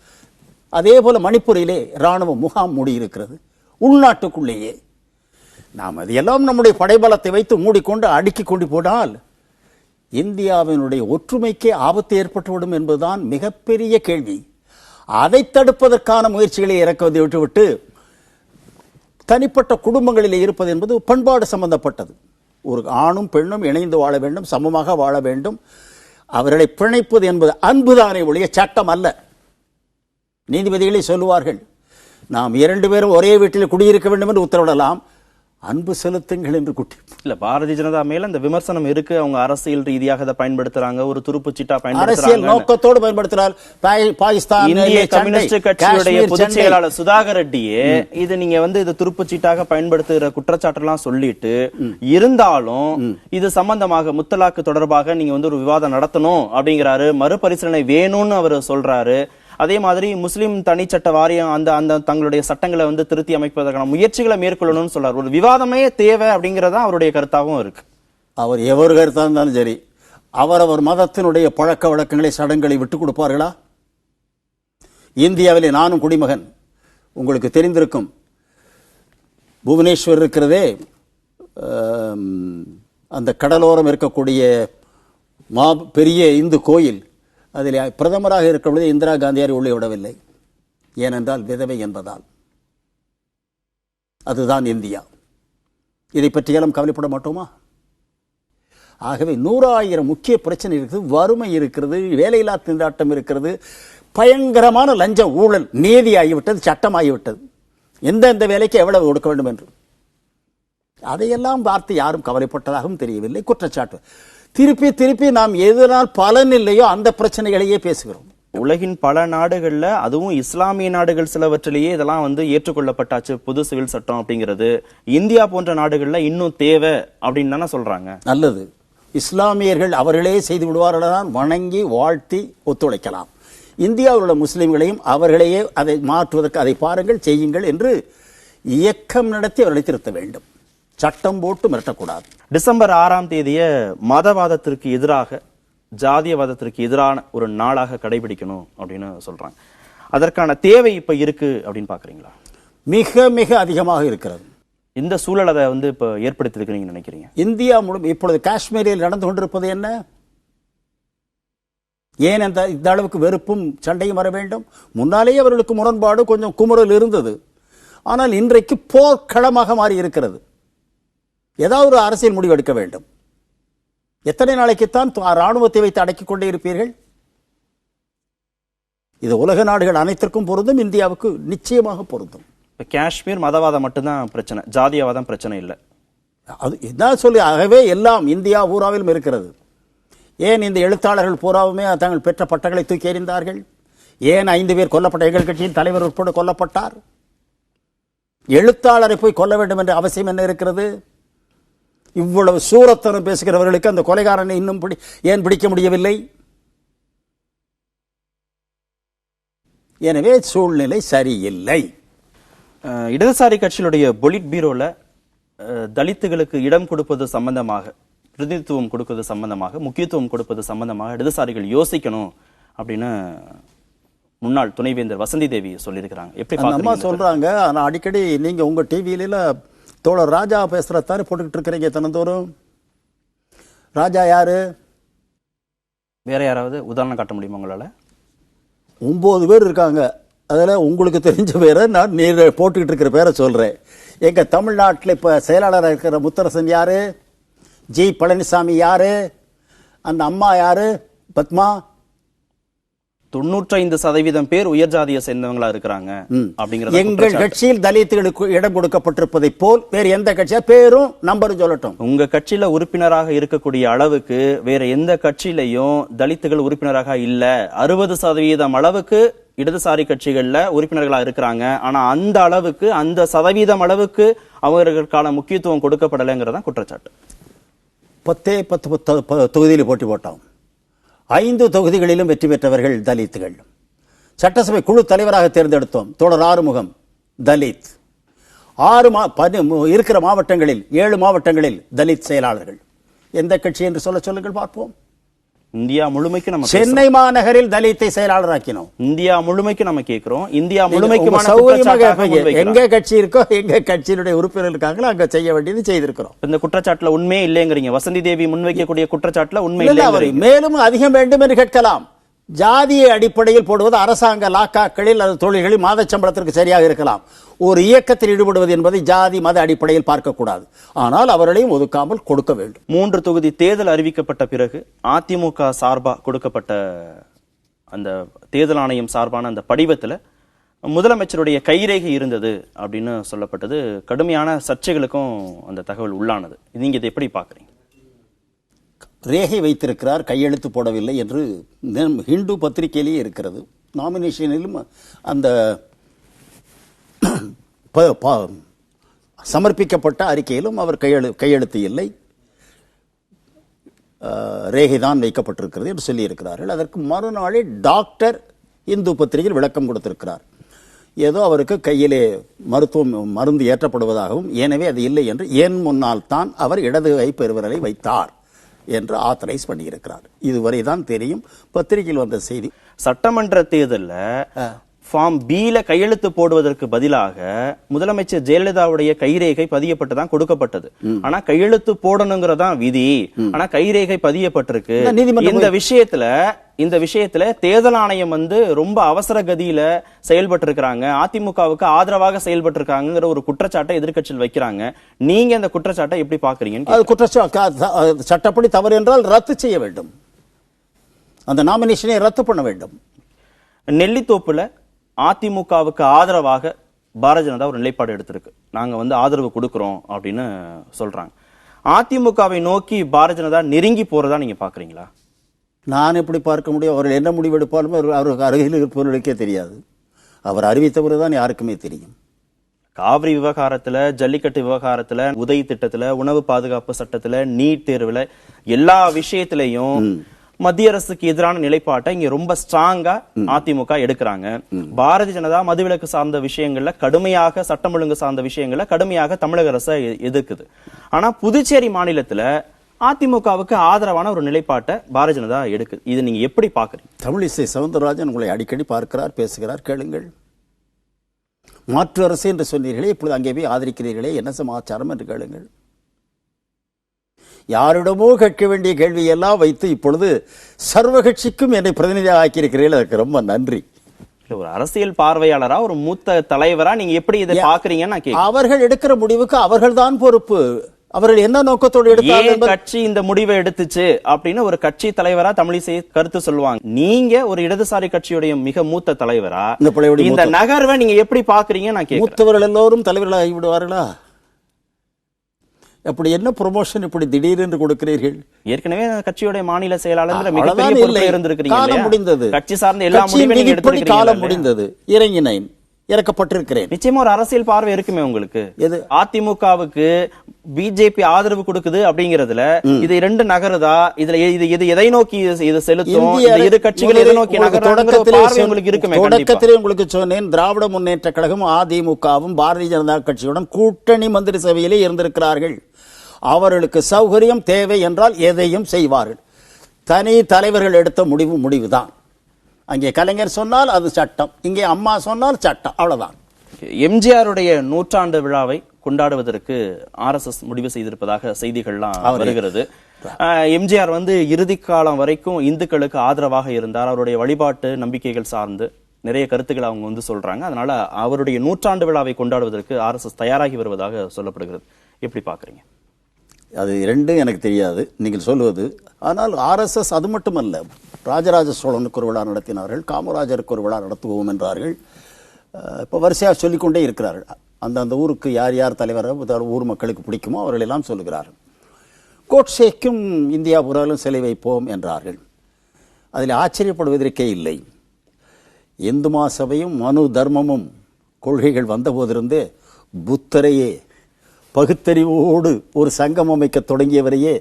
அதே போல மணிப்பூரிலே இராணுவ முகாம் மூடியிருக்கிறது உள்நாட்டுக்குள்ளேயே. நாம் அதையெல்லாம் நம்முடைய படைபலத்தை வைத்து மூடிக்கொண்டு அடுக்கி கொண்டு போனால் இந்தியாவினுடைய ஒற்றுமைக்கே ஆபத்து ஏற்பட்டுவிடும் என்பதுதான் மிகப்பெரிய கேள்வி. அதை தடுப்பதற்கான முயற்சிகளை இறக்குவதை விட்டுவிட்டு தனிப்பட்ட குடும்பங்களில் இருப்பது என்பது பண்பாடு சம்பந்தப்பட்டது. ஒரு ஆணும் பெண்ணும் இணைந்து வாழ வேண்டும், சமமாக வாழ வேண்டும். அவர்களை பிணைப்பது என்பது அன்புதானே ஒழிய சட்டம் அல்ல. நீதிபதிகளே சொல்லுவார்கள், நாம் 2 பேரும் ஒரே வீட்டில் குடியிருக்க வேண்டும் என்று உத்தரவிடலாம், அன்பு செலுத்துங்கள் என்று குட்டி. இல்ல, பாரதிய ஜனதா மேல இந்த விமர்சனம் இருக்கு. அவங்க அரசியல் ரீதியாக அதை பயன்படுத்துறாங்க, ஒரு துருப்பு சீட்டா அரசியல் பயன்படுத்துறாங்க. நோக்கத்தோடு பயன்படுத்துறார். பாகிஸ்தான் இந்திய கம்யூனிஸ்ட் கட்சியுடைய பொதுச் செயலாளர் சுதாகர் ரெட்டியே இது நீங்க இது துருப்பு சீட்டாக பயன்படுத்துகிற குற்றச்சாட்டெல்லாம் சொல்லிட்டு இருந்தாலும் இது சம்பந்தமாக முத்தலாக்கு தொடர்பாக நீங்க ஒரு விவாதம் நடத்தணும் அப்படிங்கிறாரு. மறுபரிசீலனை வேணும்னு அவர் சொல்றாரு. அதே மாதிரி முஸ்லிம் தனிச்சட்ட வாரியம் அந்த தங்களுடைய சட்டங்களை திருத்தி அமைப்பதற்கான முயற்சிகளை மேற்கொள்ளணும்னு சொல்றாரு. ஒரு விவாதமே தேவை அப்படிங்கறதா அவருடைய கருத்தாகவும் இருக்கு. அவர் எவர் கருத்தா இருந்தாலும் சரி, அவரவர் மதத்தினுடைய பழக்க வழக்கங்களை சடங்குகளை விட்டுக் கொடுப்பார்களா? இந்தியாவிலே நானும் குடிமகன். உங்களுக்கு தெரிந்திருக்கும், புவனேஸ்வர் இருக்கிறதே, அந்த கடலோரம் இருக்கக்கூடிய பெரிய இந்து கோயில், அதில் பிரதமராக இருக்கிற இந்திரா காந்தியாரை உள்ளே விடவில்லை. ஏனென்றால் விதவை என்பதால். அதுதான் இந்தியா. இதை பற்றியெல்லாம் கவலைப்பட மாட்டோமா? ஆகவே 100,000 முக்கிய பிரச்சனை இருக்குது. வறுமை இருக்கிறது, வேலையில்லா திண்டாட்டம் இருக்கிறது, பயங்கரமான லஞ்ச ஊழல் நீதி ஆகிவிட்டது, சட்டம் ஆகிவிட்டது. எந்தெந்த வேலைக்கு எவ்வளவு கொடுக்க வேண்டும் என்று அதையெல்லாம் பார்த்து யாரும் கவலைப்பட்டதாகவும் தெரியவில்லை. குற்றச்சாட்டு திருப்பி நாம் எதனால் பலன் இல்லையோ அந்த பிரச்சனைகளையே பேசுகிறோம். உலகின் பல நாடுகள்ல, அதுவும் இஸ்லாமிய நாடுகள் சிலவற்றிலேயே இதெல்லாம் ஏற்றுக்கொள்ளப்பட்டாச்சு பொது சிவில் சட்டம் அப்படிங்கிறது. இந்தியா போன்ற நாடுகள்ல இன்னும் தேவை அப்படின்னு தானே சொல்றாங்க. நல்லது, இஸ்லாமியர்கள் அவர்களே செய்து விடுவார்கள்தான் வணங்கி வாழ்த்தி ஒத்துழைக்கலாம். இந்தியாவில் உள்ள முஸ்லிம்களையும் அவர்களையே அதை மாற்றுவதற்கு அதை பாருங்கள், செய்யுங்கள் என்று இயக்கம் நடத்தி அவர்களை திருத்த வேண்டும். சட்டம் போட்டு மிரட்டக்கூடாது. டிசம்பர் 6ஆம் தேதியை மதவாதத்திற்கு எதிராக, ஜாதியவாதத்திற்கு எதிரான ஒரு நாளாக கடைபிடிக்கணும் அப்படின்னு சொல்றாங்க. அதற்கான தேவை இப்ப இருக்கு அப்படின்னு பாக்குறீங்களா? மிக மிக அதிகமாக இருக்கிறது. இந்த சூழல் அதை இப்ப ஏற்படுத்திருக்கு நீங்க நினைக்கிறீங்க? இந்தியா முழுவதும் இப்பொழுது காஷ்மீரில் நடந்து கொண்டிருப்பது என்ன? ஏன் இந்த அளவுக்கு வெறுப்பும் சண்டையும் வர வேண்டும்? முன்னாலேயே அவர்களுக்கு முரண்பாடு, கொஞ்சம் குமுறல் இருந்தது. ஆனால் இன்றைக்கு போர்க்களமாக மாறி இருக்கிறது. ஏதாவது ஒரு அரசியல் முடிவு எடுக்க வேண்டும். எத்தனை நாளைக்குத்தான் ராணுவத்தை வைத்து அடக்கிக் கொண்டே இருப்பீர்கள்? இது உலக நாடுகள் அனைத்திற்கும் பொருந்தும், இந்தியாவுக்கு நிச்சயமாக பொருந்தும். காஷ்மீர் மதவாதம் மட்டும்தான் பிரச்சனை, ஜாதியவாதம் பிரச்சனை இல்லை. அது என்ன சொல்லி, ஆகவே எல்லாம் இந்தியா பூராவிலும் இருக்கிறது. ஏன் இந்த எழுத்தாளர்கள் பூராவுமே தங்கள் பெற்ற பட்டங்களை தூக்கி எறிந்தார்கள்? ஏன் 5 பேர் கொல்லப்பட்ட எங்கள் கட்சியின் தலைவர் உட்பட கொல்லப்பட்டார்? எழுத்தாளரை போய் கொல்ல வேண்டும் என்ற அவசியம் என்ன இருக்கிறது? இவ்வளவு சூரத்தனம் பேசுகிறவர்களுக்கு அந்த கொலைகாரனை இன்னும் ஏன் பிடிக்க முடியவில்லை? எனவே சூழ்நிலை சரியில்லை. இடதுசாரி கட்சிகளுடைய பொலிட் பீரோல தலித்துகளுக்கு இடம் கொடுப்பது சம்பந்தமாக, பிரதிநிதித்துவம் கொடுப்பது சம்பந்தமாக, முக்கியத்துவம் கொடுப்பது சம்பந்தமாக இடதுசாரிகள் யோசிக்கணும் அப்படின்னு முன்னாள் துணைவேந்தர் வசந்தி தேவி சொல்லியிருக்கிறாங்க. எப்படி அம்மா சொல்றாங்க? ஆனா அடிக்கடி நீங்க உங்க டிவியில தோழர் ராஜா பேசுறதானே போட்டுக்கிட்டு இருக்கிறீங்க தினந்தோறும். ராஜா யாரு? வேற யாராவது உதாரணம் காட்ட முடியுமா உங்களால? 9 பேர் இருக்காங்க. அதில் உங்களுக்கு தெரிஞ்ச பேரை நான் போட்டுக்கிட்டு இருக்கிற பேரை சொல்றேன். எங்க தமிழ்நாட்டில் இப்ப செயலாளராக இருக்கிற முத்தரசன் யாரு? ஜி பழனிசாமி யாரு? அந்த அம்மா யாரு? பத்மா. 95% பேர் உயர் ஜாதியை சேர்ந்தவங்களா இருக்கிறாங்க அப்படிங்கறது எங்கள் கட்சியில் தலித்துகளுக்கு இடம் கொடுக்கப்பட்டிருப்பதை போல் வேற எந்த கட்சியா பேரும் நம்பரும் சொல்லட்டும். உங்க கட்சியில உறுப்பினராக இருக்கக்கூடிய அளவுக்கு வேற எந்த கட்சியிலையும் தலித்துகள் உறுப்பினராக இல்ல. 60% அளவுக்கு இடதுசாரி கட்சிகள்ல உறுப்பினர்களா இருக்கிறாங்க. ஆனா அந்த அளவுக்கு, அந்த சதவீதம் அளவுக்கு அவர்களுக்கான முக்கியத்துவம் கொடுக்கப்படலைங்கிறதான் குற்றச்சாட்டு. 10 தொகுதியில் போட்டி போட்டோம். 5 தொகுதிகளிலும் வெற்றி பெற்றவர்கள் தலித்துகள். சட்டசபை குழு தலைவராக தேர்ந்தெடுத்தோம் தோழர் ஆறுமுகம் தலித். 6 இருக்கிற மாவட்டங்களில் 7 மாவட்டங்களில் தலித் செயலாளர்கள். எந்த கட்சி என்று சொல்லுங்கள் பார்ப்போம். இந்தியா முழுமைக்கு நம்ம சென்னை மாநகரில் தலித்தை செயலாளராக்கினோம். இந்தியா முழுமைக்கு நம்ம கேட்கிறோம். இந்தியா முழுமைக்கு எங்க கட்சி இருக்கோ, எங்க கட்சியினுடைய உறுப்பினர்கள் இருக்காங்களோ அங்க செய்ய வேண்டியது செய்திருக்கிறோம். இந்த குற்றச்சாட்டுல உண்மையே இல்லைங்கிறீங்க. வசந்தி தேவி முன்வைக்கக்கூடிய குற்றச்சாட்டுல உண்மை இல்லை. மேலும் அதிகம் வேண்டும் என்று கேட்கலாம். ஜாதிய அடிப்படையில் போடுவது அரசாங்க லாக்காக்களில் அல்லது தொழில்களில் மாத சம்பளத்திற்கு சரியாக இருக்கலாம். ஒரு இயக்கத்தில் ஈடுபடுவது என்பதை ஜாதி மத அடிப்படையில் பார்க்கக்கூடாது. ஆனால் அவர்களையும் ஒதுக்காமல் கொடுக்க வேண்டும். 3 தொகுதி தேர்தல் அறிவிக்கப்பட்ட பிறகு அதிமுக சார்பா கொடுக்கப்பட்ட அந்த தேர்தல் ஆணையம் சார்பான அந்த படிவத்துல முதலமைச்சருடைய கைரேகை இருந்தது அப்படின்னு சொல்லப்பட்டது. கடுமையான சர்ச்சைகளுக்கும் அந்த தகவல் உள்ளானது. நீங்க இதை எப்படி பாக்குறீங்க? ரேகை வைத்திருக்கிறார், கையெழுத்து போடவில்லை என்று ஹிந்து பத்திரிகையிலேயே இருக்கிறது. நாமினேஷனிலும் அந்த சமர்ப்பிக்கப்பட்ட அறிக்கையிலும் அவர் கையெழுத்து இல்லை, ரேகை தான் வைக்கப்பட்டிருக்கிறது என்று சொல்லியிருக்கிறார்கள். அதற்கு மறுநாளே டாக்டர் இந்து பத்திரிகையில் விளக்கம் கொடுத்திருக்கிறார். ஏதோ அவருக்கு கையிலே மருந்து ஏற்றப்படுவதாகவும், எனவே அது இல்லை என்று என் முன்னால் தான் அவர் இடது கை பெருவிரலை வைத்தார் என்று ஆத்தரைஸ் பண்ணியிருக்கிறார். இதுவரை தான் தெரியும். பத்திரிகையில் வந்த செய்தி. சட்டமன்ற தேர்தலில் ஃபார்ம் B-ல கையெழுத்து போடுவதற்கு பதிலாக முதலமைச்சர் ஜெயலலிதாவுடைய கைரேகை பதியப்பட்டுதான் கொடுக்கப்பட்டது. ஆனா கையெழுத்து போடணுங்கிறதான் விதி. ஆனா கைரேகை பதியப்பட்டிருக்கு. இந்த விஷயத்துல தேர்தல் ஆணையம் ரொம்ப அவசர கதியில செயல்பட்டு இருக்கிறாங்க, அதிமுகவுக்கு ஆதரவாக செயல்பட்டு இருக்காங்கிற ஒரு குற்றச்சாட்டை எதிர்க்கட்சியில் வைக்கிறாங்க. நீங்க அந்த குற்றச்சாட்டை எப்படி பாக்குறீங்க? சட்டப்படி தவறு என்றால் ரத்து செய்ய வேண்டும், அந்த நாமினேஷனை ரத்து பண்ண வேண்டும். நெல்லித்தோப்புல அதிமுகவுக்கு ஆதரவாக பாரதிய ஜனதா ஒரு நிலைப்பாடு எடுத்திருக்கு. நாங்க ஆதரவு கொடுக்கிறோம் அப்படின்னு சொல்றாங்க. அதிமுகவை நோக்கி பாரதிய ஜனதா நெருங்கி போறதா நீங்க பாக்குறீங்களா? நான் எப்படி பார்க்க முடியும்? அவர்கள் என்ன முடிவெடுப்பாலும் அவருக்கு அருகில் இருப்பவர்களுக்கே தெரியாது. அவர் அறிவித்தவர்தான் யாருக்குமே தெரியும். காவிரி விவகாரத்துல, ஜல்லிக்கட்டு விவகாரத்துல, உதவி திட்டத்துல, உணவு பாதுகாப்பு சட்டத்துல, நீட் தேர்வுல, எல்லா விஷயத்திலையும் மத்திய அரசுக்கு எதிரான நிலைப்பாட்டை இங்க ரொம்ப ஸ்ட்ராங்கா அதிமுக எடுக்கிறாங்க. பாரதிய ஜனதா மதுவிலக்கு சார்ந்த விஷயங்கள்ல கடுமையாக, சட்டம் ஒழுங்கு சார்ந்த விஷயங்கள்ல கடுமையாக தமிழக அரசை எதிர்க்குது. ஆனா புதுச்சேரி மாநிலத்துல அதிமுகவுக்கு ஆதரவான ஒரு நிலைப்பாட்டை பாரதிய ஜனதா எடுக்குது. இது நீங்க எப்படி பாக்குறீங்க? தமிழிசை சவுந்தரராஜன் உங்களை அடிக்கடி பார்க்கிறார், பேசுகிறார், கேளுங்கள். மாற்று அரசு என்று சொன்னீர்களே, இப்பொழுது அங்கே போய் ஆதரிக்கிறீர்களே, என்ன சமாச்சாரம் என்று கேளுங்கள். யாரிடமோ கேட்க வேண்டிய கேள்வியெல்லாம் வைத்து இப்பொழுது சர்வ கட்சிக்கும் என்னை பிரதிநிதியாக ஆக்கியிருக்கிறீர்கள், அதற்கு ரொம்ப நன்றி. ஒரு அரசியல் பார்வையாளரா, ஒரு மூத்த தலைவரா நீங்க எப்படி இதை பாக்குறீங்கன்னு அவர்கள் எடுக்கிற முடிவுக்கு அவர்கள் தான் பொறுப்பு. அவர்கள் என்ன நோக்கத்தோடு எடுத்தார்கள்? கட்சி இந்த முடிவை எடுத்துச்சு அப்படின்னு ஒரு கட்சி தலைவரா தமிழிசை கருத்து சொல்லுவாங்க. நீங்க ஒரு இடதுசாரி கட்சியுடைய மிக மூத்த தலைவரா இந்த நகர்வை நீங்க எப்படி பாக்குறீங்க? மூத்தவர்கள் எல்லோரும் தலைவர்களாக ஆகிவிடுவார்களா? அப்படி என்ன ப்ரமோஷன் இப்படி திடீரென்று கொடுக்கிறீர்கள்? ஏற்கனவே கட்சியுடைய மாநில செயலாளர் மிகப்பெரிய பொறுப்பில் இருந்திருக்கிறீங்க. காலம் முடிந்தது. கட்சி சார்ந்த எல்லா முடிவையும் எடுத்துக்கிறீங்க. காலம் முடிந்தது. இறங்கினேன், இறக்கப்பட்டிருக்கிறேன். நிச்சயமா ஒரு அரசியல் பார்வை இருக்குமே உங்களுக்கு. அதிமுகவுக்கு பிஜேபி ஆதரவு கொடுக்குது அப்படிங்கறதுல இது 2 நகருதா? இதுல இது எதை நோக்கி இது செலுத்தும்? இரு கட்சிகள் எதை நோக்கி உங்களுக்கு இருக்குமே. தொடக்கத்திலே உங்களுக்கு சொன்னேன், திராவிட முன்னேற்ற கழகம் அதிமுகவும் பாரதிய ஜனதா கட்சியுடன் கூட்டணி மந்திரி சபையிலே இருந்திருக்கிறார்கள். அவர்களுக்கு சௌகரியம் தேவை என்றால் எதையும் செய்வார்கள். தனி தலைவர்கள் எடுத்த முடிவுதான். அங்கே கலைஞர் சொன்னால் அது சட்டம், இங்கே அம்மா சொன்னால் சட்டம், அவ்வளவுதான். எம்ஜிஆருடைய 100ஆண்டு விழாவை கொண்டாடுவதற்கு RSS முடிவு செய்திருப்பதாக செய்திகள்லாம் வருகிறது. எம்ஜிஆர் இறுதி காலம் வரைக்கும் இந்துக்களுக்கு ஆதரவாக இருந்தார். அவருடைய வழிபாட்டு நம்பிக்கைகள் சார்ந்து நிறைய கருத்துக்கள் அவங்க சொல்றாங்க. அதனால அவருடைய 100ஆண்டு விழாவை கொண்டாடுவதற்கு RSS தயாராகி வருவதாக சொல்லப்படுகிறது. எப்படி பாக்குறீங்க? அது ரெண்டும் எனக்கு தெரியாது நீங்கள் சொல்வது. ஆனால் ஆர்எஸ்எஸ் அது மட்டுமல்ல, ராஜராஜ சோழனுக்கு ஒரு விழா நடத்தினார்கள், காமராஜருக்கு ஒரு விழா நடத்துவோம் என்றார்கள். இப்போ வரிசையாக சொல்லிக்கொண்டே இருக்கிறார்கள். அந்தந்த ஊருக்கு யார் யார் தலைவராக ஊர் மக்களுக்கு பிடிக்குமோ அவர்கள் எல்லாம் சொல்லுகிறார்கள். கோட்சேக்கும் இந்தியா பூராலும் சிலை வைப்போம் என்றார்கள். அதில் ஆச்சரியப்படுவதற்கே இல்லை. இந்து மகாசபையும் மனு தர்மமும் கொள்கைகள் வந்த போதிருந்தே புத்தரையே பகுத்தறிவோடு ஒரு சங்கம் அமைக்க தொடங்கியவரையே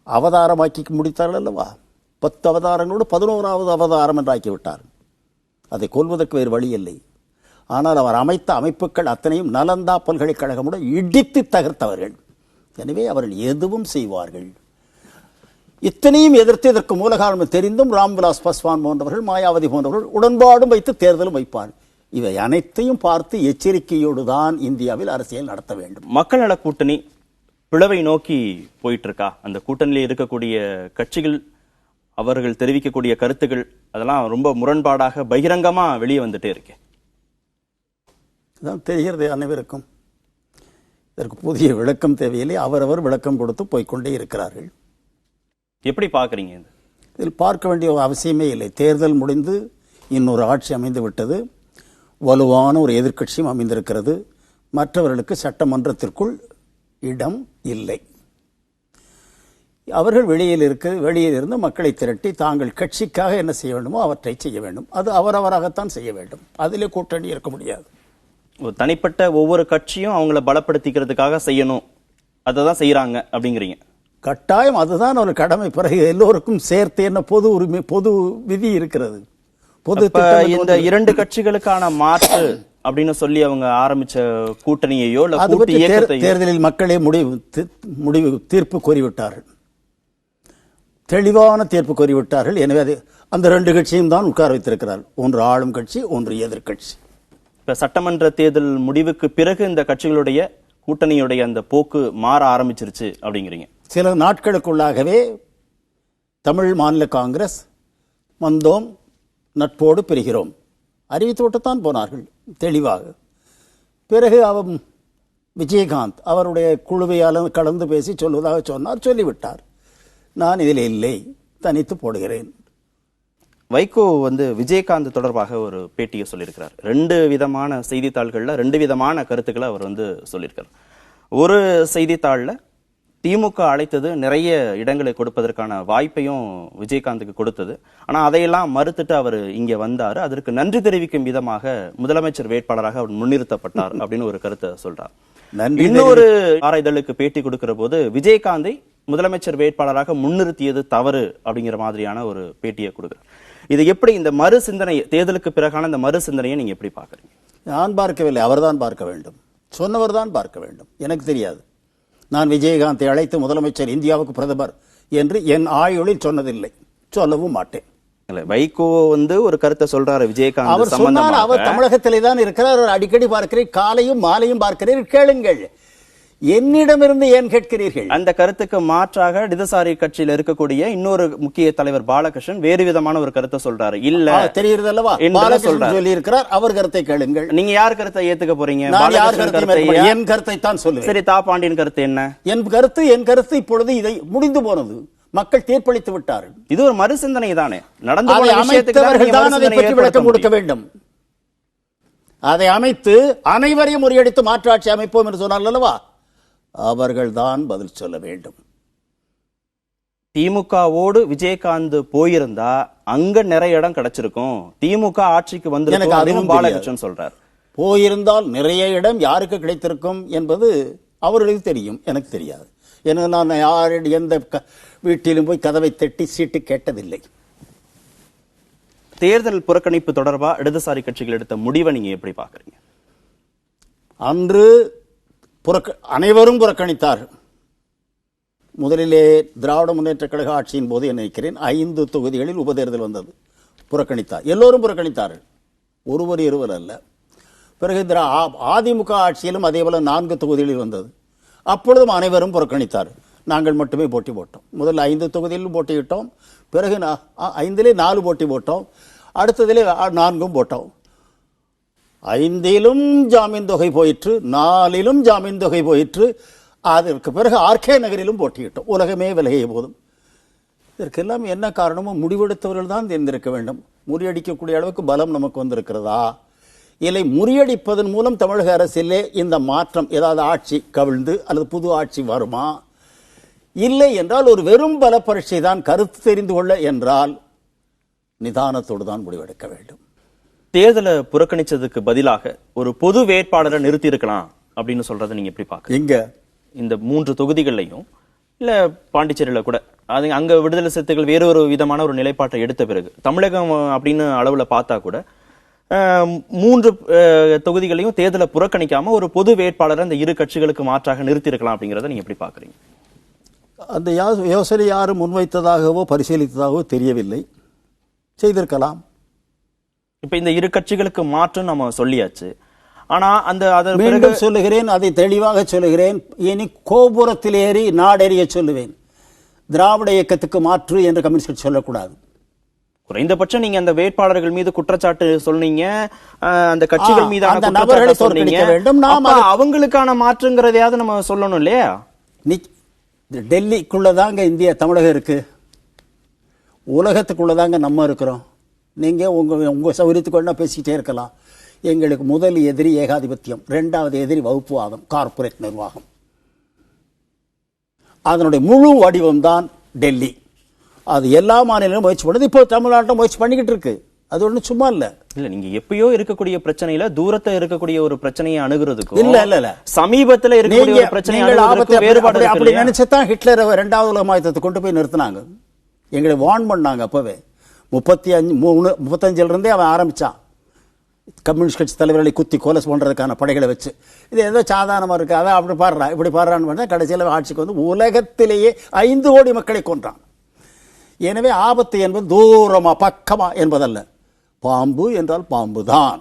அவதாரமாக்கி முடித்தார்கள் அல்லவா? 10 அவதாரங்களோடு 11வது அவதாரம் என்றாக்கி விட்டார். அதை கொல்வதற்கு வேறு வழி இல்லை. ஆனால் அவர் அமைத்த அமைப்புகள் அத்தனையும் நலந்தா பல்கலைக்கழகமுடன் இடித்து தகர்த்தவர்கள். எனவே அவர்கள் எதுவும் செய்வார்கள். இத்தனையும் எதிர்த்து இதற்கு மூல காரணம் தெரிந்தும் ராம்விலாஸ் பாஸ்வான் போன்றவர்கள், மாயாவதி போன்றவர்கள் உடன்பாடும் வைத்து தேர்தலும் வைப்பார். இவை அனைத்தையும் பார்த்து எச்சரிக்கையோடு தான் இந்தியாவில் அரசியல் நடத்த வேண்டும். மக்கள் நல கூட்டணி பிளவை நோக்கி போயிட்டு இருக்கா? அந்த கூட்டணியில் இருக்கக்கூடிய கட்சிகள் அவர்கள் தெரிவிக்கக்கூடிய கருத்துக்கள் அதெல்லாம் ரொம்ப முரண்பாடாக பகிரங்கமா வெளியே வந்துட்டே இருக்கு. தான் தெரிகிறது அனைவருக்கும். இதற்கு புதிய விளக்கம் தேவையில்லை. அவரவர் விளக்கம் கொடுத்து போய்கொண்டே இருக்கிறார்கள். எப்படி பார்க்குறீங்க? இதில் பார்க்க வேண்டிய அவசியமே இல்லை. தேர்தல் முடிந்து இன்னொரு ஆட்சி அமைந்து விட்டது. வலுவான ஒரு எதிர்க்கட்சியும் அமைந்திருக்கிறது. மற்றவர்களுக்கு சட்டமன்றத்திற்குள் இடம் இல்லை. அவர்கள் வெளியில் இருந்து மக்களை திரட்டி தாங்கள் கட்சிக்காக என்ன செய்ய வேண்டுமோ அவற்றை செய்ய வேண்டும். அது அவரவராகத்தான் செய்ய வேண்டும். அதிலே கூட்டணி இருக்க முடியாது. தனிப்பட்ட ஒவ்வொரு கட்சியும் அவங்கள பலப்படுத்திக்கிறதுக்காக செய்யணும், அதை தான் செய்யறாங்க அப்படிங்கிறீங்க? கட்டாயம் அதுதான் ஒரு கடமை. பிறகு எல்லோருக்கும் சேர்த்து என்ன பொது உரிமை, பொது விதி இருக்கிறது. பொது இந்த 2 கட்சிகளுக்கான மாற்று அப்படின்னு சொல்லி அவங்க ஆரம்பிச்ச கூட்டணியையோ தேர்தலில் மக்களே முடிவு தீர்ப்பு கோரிவிட்டார்கள். தெளிவான தீர்ப்பு கோரிவிட்டார்கள். எனவே அது அந்த 2 கட்சியும் தான் உட்கார வைத்திருக்கிறார். ஒன்று ஆளும் கட்சி, ஒன்று எதிர்கட்சி. இப்ப சட்டமன்ற தேர்தல் முடிவுக்கு பிறகு இந்த கட்சிகளுடைய கூட்டணியுடைய அந்த போக்கு மாற ஆரம்பிச்சிருச்சு அப்படிங்கிறீங்க? சில நாட்களுக்குள்ளாகவே தமிழ் மாநில காங்கிரஸ் வந்தோம், நட்போடு பெறுகிறோம் அறிவித்துவிட்டுத்தான் போனார்கள் தெளிவாக. பிறகு விஜயகாந்த் அவருடைய குழுவை கலந்து பேசி சொல்வதாக சொன்னார், சொல்லிவிட்டார். நான் இதில் இல்லை, தனித்து போடுகிறேன். வைகோ விஜயகாந்த் தொடர்பாக ஒரு பேட்டியை சொல்லியிருக்கிறார். 2 விதமான செய்தித்தாள்கள்ல 2 விதமான கருத்துக்களை அவர் சொல்லியிருக்கார். ஒரு செய்தித்தாள்ல திமுக அழைத்தது நிறைய இடங்களை கொடுப்பதற்கான வாய்ப்பையும் விஜயகாந்துக்கு கொடுத்தது. ஆனா அதையெல்லாம் மறுத்துட்டு அவர் இங்க வந்தாரு. அதற்கு நன்றி தெரிவிக்கும் விதமாக முதலமைச்சர் வேட்பாளராக அவர் முன்னிறுத்தப்பட்டார் அப்படின்னு ஒரு கருத்தை சொல்றார். இன்னொரு ஆராய்தலுக்கு பேட்டி கொடுக்கிற போது விஜயகாந்தை முதலமைச்சர் வேட்பாளராக முன்னிறுத்தியது தவறு அப்படிங்கிற மாதிரியான ஒரு பேட்டியை கொடுக்கிறார். இது எப்படி இந்த மறு சிந்தனை, தேர்தலுக்கு பிறகான இந்த மறு சிந்தனையை நீங்க எப்படி பாக்குறீங்க? நான் பார்க்கவில்லை, அவர்தான் பார்க்க வேண்டும், சொன்னவர் தான் பார்க்க வேண்டும். எனக்கு தெரியாது. நான் விஜயகாந்தை அழைத்து முதலமைச்சர், இந்தியாவுக்கு பிரதமர் என்று என் ஆயுளில் சொன்னதில்லை, சொல்லவும் மாட்டேன். வைகோ ஒரு கருத்தை சொல்றாரு விஜயகாந்த். அவர் சொன்னால் அவர் தமிழகத்திலே தான் இருக்கிறார். அடிக்கடி பார்க்கிறேன், காலையும் மாலையும் பார்க்கிறேன். கேளுங்கள், என்னிடமிருந்து ஏன் கேட்கிறீர்கள்? அந்த கருத்துக்கு மாற்றாக இடதுசாரி கட்சியில் இருக்கக்கூடிய இன்னொரு முக்கிய தலைவர் பாலகிருஷ்ணன் வேறு விதமான ஒரு கருத்தை சொல்றாரு. இல்ல தெரியுது அல்லவா, பாலகிருஷ்ணன் சொல்லி இருக்கிறார். அவர் கருத்தை கேளுங்கள். நீங்க யார் கருத்தை ஏத்துக்க போறீங்க? என் கருத்தை தான் சொல்லுவேன். சரி, தாப்பாண்டியன் கருத்து என்ன? என் கருத்து இப்பொழுது இதை முடிந்து போனது. மக்கள் தீர்ப்பளித்து விட்டார்கள். இது ஒரு மறுசிந்தனை தானே. நடந்து விளக்கம் கொடுக்க வேண்டும். அதை அமைத்து அனைவரையும் முறியடித்து மாற்றாட்சி அமைப்போம் என்று சொன்னார் அல்லவா, அவர்கள் தான் பதில் சொல்ல வேண்டும். திமுகவோடு விஜயகாந்த் போயிருந்தா அங்க நிறைய இடம் கிடைச்சிருக்கும். திமுக ஆட்சிக்கு வந்து பாலகிருஷ்ணன் சொல்றார். போயிருந்தால் நிறைய இடம் யாருக்கு கிடைத்திருக்கும் என்பது அவர்களுக்கு தெரியும், எனக்கு தெரியாது. ஏன்னா நான் யாரிடம் எந்த வீட்டிலும் போய் கதவை தட்டி சீட்டு கேட்டதில்லை. தேர்தல் புறக்கணிப்பு தொடர்பா இடதுசாரி கட்சிகள் எடுத்த முடிவை நீங்க எப்படி பாக்குறீங்க? அன்று அனைவரும் புறக்கணித்தார்கள். முதலிலே திராவிட முன்னேற்ற கழக ஆட்சியின் போது நினைக்கிறேன் 5 தொகுதிகளில் உபதேர்தல் வந்தது, புறக்கணித்தார். எல்லோரும் புறக்கணித்தார்கள், ஒருவர் இருவர் அல்ல. பிறகு அதிமுக ஆட்சியிலும் அதே போல 4 தொகுதிகளில் வந்தது. அப்பொழுதும் அனைவரும் புறக்கணித்தார். நாங்கள் மட்டுமே போட்டி போட்டோம். முதல்ல 5 தொகுதியிலும் போட்டியிட்டோம். பிறகு 5லே 4 போட்டி போட்டோம். அடுத்ததிலே 4 போட்டோம். 5லும் ஜாமீன் தொகை போயிற்று, 4லும் ஜாமீன் தொகை போயிற்று. அதற்கு பிறகு ஆர்கே நகரிலும் போட்டியிட்டோம். உலகமே விலகிய போதும். இதற்கெல்லாம் என்ன காரணமோ முடிவெடுத்தவர்கள் தான் தேர்ந்தெடுக்க வேண்டும். முறியடிக்கக்கூடிய அளவுக்கு பலம் நமக்கு வந்திருக்கிறதா, இல்லை முறியடிப்பதன் மூலம் தமிழக அரசிலே இந்த மாற்றம் ஏதாவது ஆட்சி கவிழ்ந்து அல்லது புது ஆட்சி வருமா, இல்லை என்றால் ஒரு வெறும் பல பரீட்சை தான் கருத்து தெரிந்து கொள்ள என்றால் நிதானத்தோடு தான் முடிவெடுக்க வேண்டும். தேர்தலை புறக்கணிச்சதுக்கு பதிலாக ஒரு பொது வேட்பாளரை நிறுத்தி இருக்கலாம் அப்படின்னு சொல்றதை நீங்க எப்படி பாக்குறீங்க? இங்க இந்த 3 தொகுதிகள்லையும் இல்ல பாண்டிச்சேரியில கூட அது அங்க விடுதலை சிறுத்தைகள் வேறொரு விதமான ஒரு நிலைப்பாட்டை எடுத்த பிறகு தமிழகம் அப்படின்னு அளவுல பார்த்தா கூட 3 தொகுதிகளையும் தேர்தலை புறக்கணிக்காம ஒரு பொது வேட்பாளரை அந்த இரு கட்சிகளுக்கு மாற்றாக நிறுத்தி இருக்கலாம் அப்படிங்கறத நீங்க எப்படி பாக்குறீங்க? அந்த யோசனை யாரும் முன்வைத்ததாகவோ பரிசீலித்ததாகவோ தெரியவில்லை. செய்திருக்கலாம். இப்ப இந்த இரு கட்சிகளுக்கு மாற்றம் நம்ம சொல்லியாச்சு. ஆனா அந்த மீண்டும் சொல்லுகிறேன், அதை தெளிவாக சொல்லுகிறேன். இனி கோபுரத்தில் ஏறி நாடெறிய சொல்லுவேன். திராவிட இயக்கத்துக்கு மாற்று என்று கம்யூனிஸ்ட் கட்சி சொல்லக்கூடாது. குறைந்தபட்சம் நீங்க அந்த வேட்பாளர்கள் மீது குற்றச்சாட்டு சொன்னீங்க, அந்த கட்சிகள் மீதான நபர்களை தோற்கடிக்க வேண்டும். நாம் அவங்களுக்கான மாற்றுங்கிறதையாவது நம்ம சொல்லணும் இல்லையா? டெல்லிக்குள்ளதாங்க இந்தியா தமிழகம் இருக்கு, உலகத்துக்குள்ளதாங்க நம்ம இருக்கிறோம். நீங்க உங்க சௌகரியத்துக்கு வேணா பேசிக்கிட்டே இருக்கலாம். எங்களுக்கு முதல் எதிரி ஏகாதிபத்தியம், 2வது எதிரி வகுப்புவாதம், கார்ப்பரேட் நிர்வாகம். அதனுடைய முழு வடிவம் தான் டெல்லி. அது எல்லா மாநிலங்களும் முயற்சி பண்ணுது. இப்போ தமிழ்நாட்டில் முயற்சி பண்ணிக்கிட்டு இருக்கு. அது ஒண்ணு சும்மா இல்ல. இல்ல நீங்க எப்பயோ இருக்கக்கூடிய பிரச்சனையில தூரத்தை இருக்கக்கூடிய ஒரு பிரச்சனையை அணுகிறதுக்கு இல்ல சமீபத்துல இருக்கக்கூடிய ஒரு பிரச்சனை வேறுபாடு அப்படி நினைச்சுதான் ஹிட்லர் 2வது உலக யுத்தத்தை கொண்டு போய் நிறுத்தினாங்க. எங்களை வார்ன் பண்ணாங்க. அப்பவே 35 இருந்தே அவன் ஆரம்பிச்சான். கம்யூனிஸ்ட் கட்சி தலைவர்களை குத்தி கொலை பண்றதுக்கான படைகளை வச்சு. இது ஏதோ சாதாரணமா இருக்கு, அதான் அப்படி பாடுறா இப்படி பாடுறான்னு கடைசியில் ஆட்சிக்கு வந்து உலகத்திலேயே 5 கோடி மக்களை கொன்றான். எனவே ஆபத்து என்பது தூரமா பக்கமா என்பதல்ல, பாம்பு என்றால் பாம்பு தான்.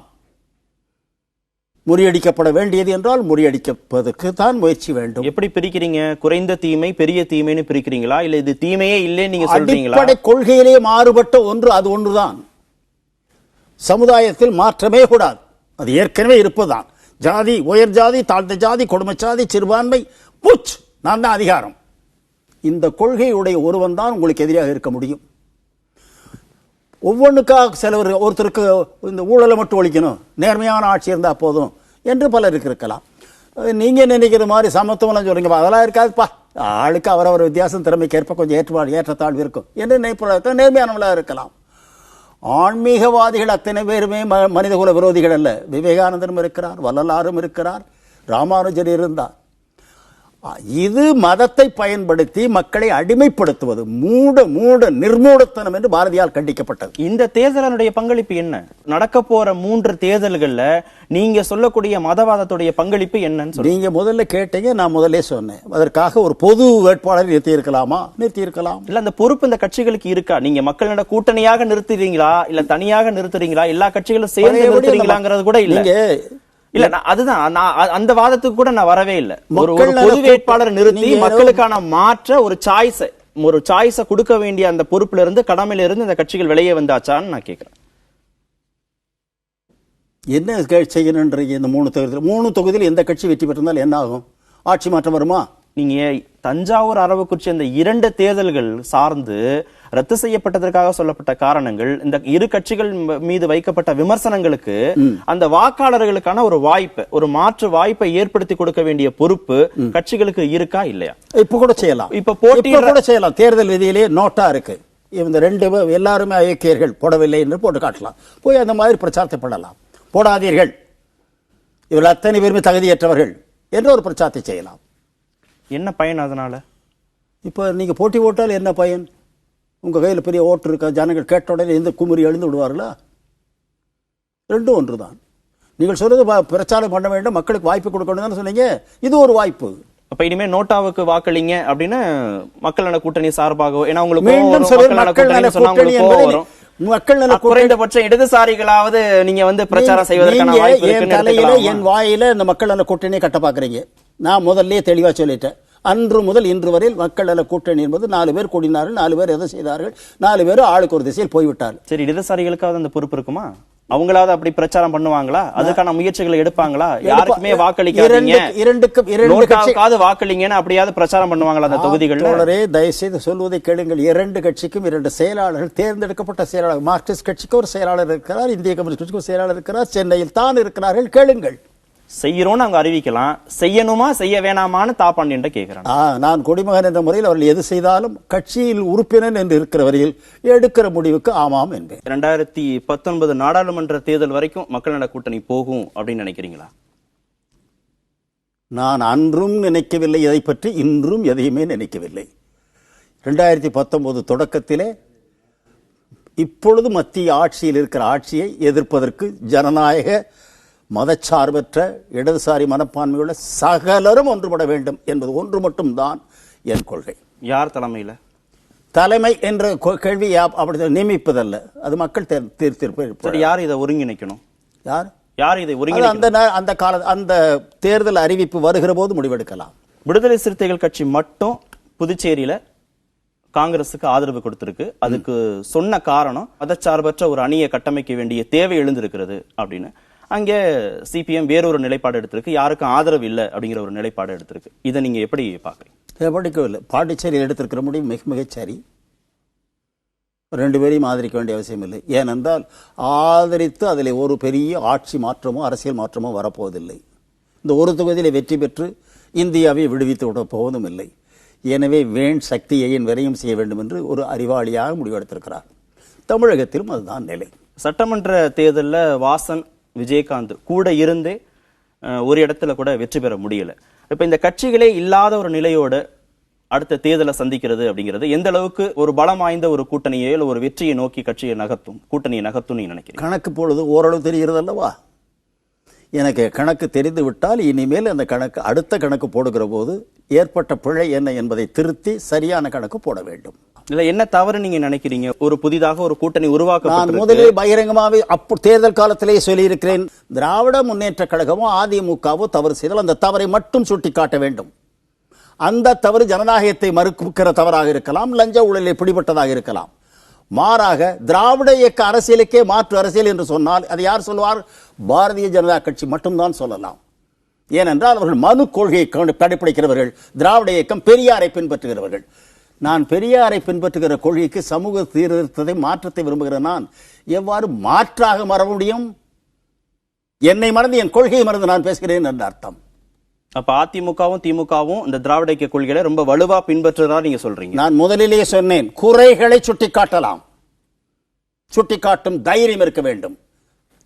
முறியடிக்கப்பட வேண்டியது என்றால் முறியடிப்பதற்கு தான் முயற்சி வேண்டும். எப்படி பிரிக்கிறீங்க? குறைந்த தீமை பெரிய தீமைன்னு பிரிக்கிறீங்களா, இல்ல இது தீமையே இல்லைன்னு நீங்க சொல்றீங்களா? அடிப்படை கொள்கையிலே மாறுபட்ட ஒன்று அது ஒன்றுதான். சமுதாயத்தில் மாற்றமே கூடாது, அது ஏற்கனவே இருப்பதுதான். ஜாதி, உயர் ஜாதி, தாழ்ந்த ஜாதி, கொடுமை ஜாதி, சிறுபான்மை, புச், நான் தான் அதிகாரம். இந்த கொள்கையுடைய ஒருவன் தான் உங்களுக்கு எதிராக இருக்க முடியும். ஒவ்வொன்றுக்காக சிலவர் ஒருத்தருக்கு இந்த ஊழலை மட்டும் ஒழிக்கணும், நேர்மையான ஆட்சி இருந்தா போதும் என்று பலருக்கு இருக்கலாம். நீங்க நினைக்கிற மாதிரி சமத்துவம் சொல்றீங்க, அதெல்லாம் இருக்காதுப்பா, ஆளுக்கு அவரவர் வித்தியாசம் திறமைக்கு ஏற்ப கொஞ்சம் ஏற்றத்தாழ்வு இருக்கும் என்று நினைப்பதற்கு நேர்மையானவர்களாக இருக்கலாம். ஆன்மீகவாதிகள் அத்தனை பேருமே மனிதகுல விரோதிகள் அல்ல. விவேகானந்தரும் இருக்கிறார், வள்ளலாரும் இருக்கிறார், ராமானுஜர் இருந்தார். இது மதத்தை பயன்படுத்தி மக்களை அடிமைப்படுத்துவது மூட நிர்மூடத்தனம் என்று பாரதியால் கண்டிக்கப்பட்டது. இந்த தேர்தலுடைய பங்களிப்பு என்ன? நடக்க போற 3 தேர்தல்கள்ல நீங்க சொல்லக்கூடிய மதவாதத்துடைய பங்களிப்பு என்னன்னு நீங்க முதல்ல கேட்டீங்க, நான் முதல்ல சொன்னேன். அதற்காக ஒரு பொது வேட்பாளர் நிறுத்தி இருக்கலாமா? நிறுத்தி இருக்கலாம். இல்ல அந்த பொறுப்பு இந்த கட்சிகளுக்கு இருக்கா? நீங்க மக்களோட கூட்டணியாக நிறுத்துறீங்களா, இல்ல தனியாக நிறுத்துறீங்களா, எல்லா கட்சிகளும் சேர்ந்து நிறுத்துறீங்களாங்கிறது கூட இல்ல. இல்ல அதுதான் அந்த வாதத்துக்கு கூட நான் வரவே இல்லை. ஒரு பொது வேட்பாளர் நிறுத்தி மக்களுக்கான மாற்ற ஒரு சாய்ஸ கொடுக்க வேண்டிய அந்த பொறுப்புல இருந்து, கடமையில இருந்து இந்த கட்சிகள் வெளியே வந்தாச்சான்னு நான் கேட்கிறேன். என்ன செய்யணும்ன்றீங்க? இந்த 3 தொகுதியில் எந்த கட்சி வெற்றி பெற்றிருந்தால் என்ன ஆகும்? ஆட்சி மாற்றம் வருமா? நீங்க தஞ்சாவூர், அரவக்குறிச்சி அந்த 2 தேர்தல்கள் சார்ந்து ரத்து செய்யப்பட்டதற்காக சொல்லப்பட்ட காரணங்கள், இந்த இரு கட்சிகள் மீது வைக்கப்பட்ட விமர்சனங்களுக்கு அந்த வாக்காளர்களுக்கான ஒரு வாய்ப்பு, ஒரு மாற்று வாய்ப்பை ஏற்படுத்தி கொடுக்க வேண்டிய பொறுப்பு கட்சிகளுக்கு இருக்கா இல்லையா? இப்ப கூட செய்யலாம். இப்ப போட்டி கூட செய்யலாம். தேர்தல் விதியிலே நோட்டா இருக்கு, இந்த 2 எல்லாருமே ஐக்கியர்கள் போடவில்லை என்று போட்டு காட்டலாம். போய் அந்த மாதிரி பிரச்சாரத்தை பண்ணலாம். போடாதீர்கள், இவர்கள் அத்தனை பேருமே தகுதியற்றவர்கள் என்று ஒரு பிரச்சாரத்தை செய்யலாம். என்ன பயன் அதனால? இப்ப நீங்க போட்டி போட்டால் என்ன பயன்? உங்க கையில் பெரிய ஓட்டு இருக்க, ஜனங்கள் கேட்ட உடனே எந்த குமுறி எழுந்து விடுவார்களா? 2 ஒன்றுதான். நீங்கள் சொல்றது பிரச்சாரம் பண்ண வேண்டும், மக்களுக்கு வாய்ப்பு கொடுக்கணும் சொன்னீங்க. இது ஒரு வாய்ப்பு. அப்ப இனிமே நோட்டாவுக்கு வாக்களிங்க அப்படின்னு மக்கள் நல கூட்டணி சார்பாக, ஏன்னா உங்களுக்கு குறைந்தபட்சம் இடதுசாரிகளாவது நீங்க பிரச்சாரம் செய்வதற்கான வாய்ப்பு இருக்கு. என் வாயில இந்த மக்கள் நல கூட்டணியை கட்ட பாக்குறீங்க. நான் முதல்ல தெளிவா சொல்லிட்டேன். அன்று முதல் இன்று வரையில் மக்கள் நல கூட்டணி என்பது 4 பேர் கூடினார்கள், 4 பேர் எதை செய்தார்கள், 4 பேர் ஆளுக்கு ஒரு திசையில் போய்விட்டார்கள். சரி, இடதுசாரிகளுக்காவது அந்த பொறுப்பு இருக்குமா? அவங்களாவது அப்படி பிரச்சாரம் பண்ணுவாங்களா? அதுக்கான முயற்சிகளை எடுப்பாங்களா? யாருக்குமே வாக்களிக்காதீங்க, நோட்டாவுக்காவது வாக்களிங்கன்னு அப்படியாவது பிரச்சாரம் பண்ணுவாங்களா அந்த தொகுதிகளில்? தயவுசெய்து சொல்வதை கேளுங்கள். 2 கட்சிக்கும் 2 செயலாளர்கள், தேர்ந்தெடுக்கப்பட்ட செயலாளர். மார்க்சிஸ்ட் கட்சிக்கு ஒரு செயலாளர் இருக்கிறார், இந்திய கம்யூனிஸ்ட் கட்சிக்கு ஒரு செயலாளர் இருக்கிறார், சென்னையில் தான் இருக்கிறார்கள். கேளுங்கள். செய்யறோம்னு அவங்க அறிவிக்கலாம், செய்யணுமா செய்ய வேணாமான்னு தாப்பாண்டியன் கேட்கிறான். நான் குடிமகன் என்ற முறையில் அவர்கள் எது செய்தாலும் கட்சியில் உறுப்பினர் என்று இருக்கிற வரையில் எடுக்கிற முடிவுக்கு ஆமாம் என்பேன். 2019 நாடாளுமன்ற தேர்தல் வரைக்கும் மக்கள் நல கூட்டணி போகும் அப்படின்னு நினைக்கிறீங்களா? நான் அன்றும் நினைக்கவில்லை இதை பற்றி, இன்றும் எதையுமே நினைக்கவில்லை. 2019 தொடக்கத்திலே இப்பொழுது மத்திய ஆட்சியில் இருக்கிற ஆட்சியை எதிர்ப்பதற்கு ஜனநாயக மதச்சார்பற்ற இடதுசாரி மனப்பான்மையுள்ள சகலரும் ஒன்றுபட வேண்டும் என்பது ஒன்று மட்டும் தான் என் கொள்கை. யார் தலைமையில்? தலைமை என்ற கேள்வி அப்படி நியமிப்பதல்ல, அது மக்கள் தீர்த்திருப்பார். யார் இதை ஒருங்கிணைக்கணும்? யார் இதை ஒருங்கிணைக்கணும்? அந்த தேர்தல் அறிவிப்பு வருகிற போது முடிவெடுக்கலாம். விடுதலை சிறுத்தைகள் கட்சி மட்டும் புதுச்சேரியில காங்கிரசுக்கு ஆதரவு கொடுத்திருக்கு. அதுக்கு சொன்ன காரணம் மதச்சார்பற்ற ஒரு அணியை கட்டமைக்க வேண்டிய தேவை எழுந்திருக்கிறது அப்படின்னு. அங்கே சிபிஎம் வேறொரு நிலைப்பாடு எடுத்திருக்கு, யாருக்கும் ஆதரவு இல்லை அப்படிங்கிற ஒரு நிலைப்பாடு எடுத்திருக்கு. இதை நீங்க எப்படி பாக்குறீங்க? படிக்கவில்லை. பாண்டிச்சேரியில் எடுத்திருக்கிற முடிவு மிகச் சரி. 2 பேரையும் ஆதரிக்க வேண்டிய அவசியம் இல்லை. ஏனென்றால் ஆதரித்து அதில் ஒரு பெரிய ஆட்சி மாற்றமோ அரசியல் மாற்றமோ வரப்போவதில்லை. இந்த ஒரு தொகுதியிலே வெற்றி பெற்று இந்தியாவை விடுவித்து விட போவதும் இல்லை. எனவே வேண் சக்தியையின் விரையும் செய்ய வேண்டும் என்று ஒரு அறிவாளியாக முடிவெடுத்திருக்கிறார். தமிழகத்திலும் அதுதான் நிலை. சட்டமன்ற தேர்தலில் வாசன் விஜயகாந்த் கூட இருந்தே ஒரு இடத்துல கூட வெற்றி பெற முடியல. இப்ப இந்த கட்சிகளே இல்லாத ஒரு நிலையோட அடுத்த தேர்தலை சந்திக்கிறது அப்படிங்கிறது எந்த அளவுக்கு ஒரு பலம் வாய்ந்த ஒரு கூட்டணியை ஒரு வெற்றியை நோக்கி கட்சியை நகர்த்தும், கூட்டணியை நகர்த்தும் நினைக்கிறேன். கணக்கு பொழுது ஓரளவு தெரிகிறது அல்லவா? எனக்கு கணக்கு தெரிந்து விட்டால் இனிமேல் அந்த கணக்கு அடுத்த கணக்கு போடுகிற போது ஏற்பட்ட பிழை என்ன என்பதை திருத்தி சரியான கணக்கு போட வேண்டும். இல்ல என்ன தவறு நீங்க நினைக்கிறீங்க? ஒரு புதிதாக ஒரு கூட்டணி உருவாக்க நான் முதலில் பகிரங்கமாவே தேர்தல் காலத்திலேயே சொல்லியிருக்கிறேன். திராவிட முன்னேற்ற கழகமோ அதிமுகவோ தவறு செய்தால் அந்த தவறை மட்டும் சுட்டிக்காட்ட வேண்டும். அந்த தவறு ஜனநாயகத்தை மறுக்கிற தவறாக இருக்கலாம், லஞ்ச ஊழலில் பிடிபட்டதாக இருக்கலாம். மாறாக திராவிட இயக்க அரசியலுக்கே மாற்று அரசியல் என்று சொன்னால் அது யார் சொல்வார்? பாரதிய ஜனதா கட்சி மட்டும்தான் சொல்லலாம். ஏனென்றால் அவர்கள் மனு கொள்கையை கடைபிடிக்கிறவர்கள். திராவிட இயக்கம் பெரியாரை பின்பற்றுகிறவர்கள். நான் பெரியாரை பின்பற்றுகிற கொள்கைக்கு சமூக சீர்திருத்தத்தை மாற்றத்தை விரும்புகிற நான் எவ்வாறு மாற்றாக மற முடியும்? என்னை மறந்து என் கொள்கையை மறந்து நான் பேசுகிறேன் என்ற அர்த்தம். அப்ப அதிமுகவும் திமுகவும் இந்த திராவிட இயக்க கொள்கைகளை ரொம்ப வலுவா பின்பற்றுறதா நீங்க சொல்றீங்க? நான் முதலிலேயே சொன்னேன், குறைகளை சுட்டிக்காட்டலாம், சுட்டிக்காட்டும் தைரியம் இருக்க வேண்டும்.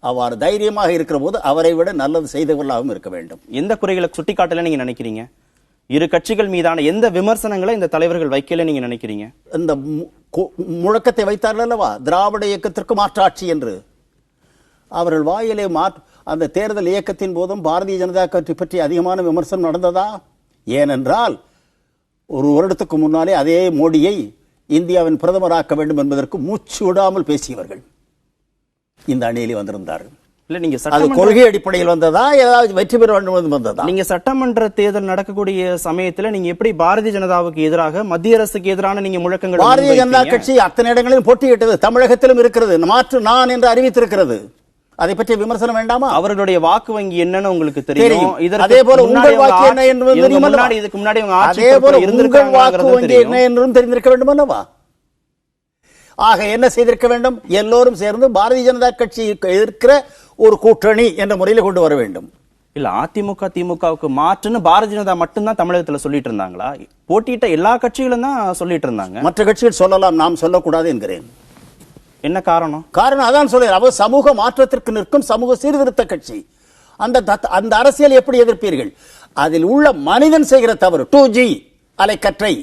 அவ்வாறு தைரியமாக இருக்கிற போது அவரை விட நல்லது செய்தவர்களாகவும் இருக்க வேண்டும். எந்த குறைகளை சுட்டிக்காட்டல நீங்க நினைக்கிறீங்க? இரு கட்சிகள் மீதான எந்த விமர்சனங்களை இந்த தலைவர்கள் வைக்கல நீங்க நினைக்கிறீங்க? இந்த முழக்கத்தை வைத்தார்கள் அல்லவா, திராவிட இயக்கத்திற்கு மாற்றாட்சி என்று. அவர்கள் வாயிலே அந்த தேர்தல் இயக்கத்தின் போதும் பாரதிய ஜனதா கட்சி பற்றி அதிகமான விமர்சனம் நடந்ததா? ஏனென்றால் ஒரு வருடத்துக்கு முன்னாலே அதே மோடியை இந்தியாவின் பிரதமராக்க வேண்டும் என்பதற்கு மூச்சு விடாமல் பேசியவர்கள் இந்த அணியிலே வந்திருந்தார்கள். கொள்கை அடிப்படையில் வந்ததா, ஏதாவது வெற்றி பெற வேண்டும் வந்ததா? நீங்க சட்டமன்ற தேர்தல் நடக்கக்கூடிய சமயத்தில் நீங்க எப்படி பாரதிய ஜனதாவுக்கு எதிராக மத்திய அரசுக்கு எதிரான நீங்க முழக்கங்கள்? பாரதிய ஜனதா கட்சி அத்தனை இடங்களிலும் போட்டியிட்டது, தமிழகத்திலும் இருக்கிறது, மாற்று நான் என்று அறிவித்திருக்கிறது. அதை பற்றி விமர்சனம் வேண்டாமா? அவர்களுடைய வாக்கு வங்கி என்னன்னு உங்களுக்கு தெரியும். அதே போல உங்கள் வாக்கு என்ன என்று இதுக்கு முன்னாடி வாக்கு வங்கி என்ன என்றும் தெரிந்திருக்க வேண்டும் அல்லவா? ஆக என்ன செய்திருக்க வேண்டும்? எல்லோரும் சேர்ந்து பாரதிய ஜனதா கட்சி எதிர்க்கிற ஒரு கூட்டணி என்ற முறையில் கொண்டு வர வேண்டும். இல்ல அதிமுக திமுகவுக்கு மாற்றுன்னு பாரதிய ஜனதா மட்டும்தான் தமிழகத்துல சொல்லிட்டு இருந்தாங்களா? போட்டியிட்ட எல்லா கட்சிகளும் தான் சொல்லிட்டு இருந்தாங்க. மற்ற கட்சிகள் சொல்லலாம், நாம் சொல்லக்கூடாது என்கிறேன். என்ன காரணம்? காரணம் அதான் சொல்றேன், அவர் சமூக மாற்றத்திற்கு நிற்கும் சமூக சீர்திருத்த கட்சி. அந்த அரசியல் எப்படி எதிர்ப்பீர்கள்? அதில் உள்ள மனிதன் செய்கிற தவறு 2G அலைக்கற்றை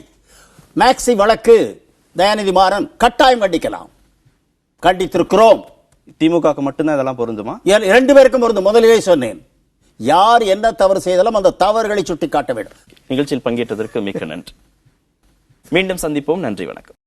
மேக்சி வழக்கு தயாநிதி மாறன் கட்டாயம் கண்டிக்கலாம், கண்டித்திருக்கிறோம். திமுக மட்டும்தான் இதெல்லாம் பொருந்துமா? 2 பேருக்கும் பொருந்தும். முதலிலே சொன்னேன், யார் என்ன தவறு செய்தாலும் அந்த தவறுகளை சுட்டிக்காட்ட வேண்டும். நிகழ்ச்சியில் பங்கேற்றதற்கு மிக்க நன்றி. மீண்டும் சந்திப்போம். நன்றி, வணக்கம்.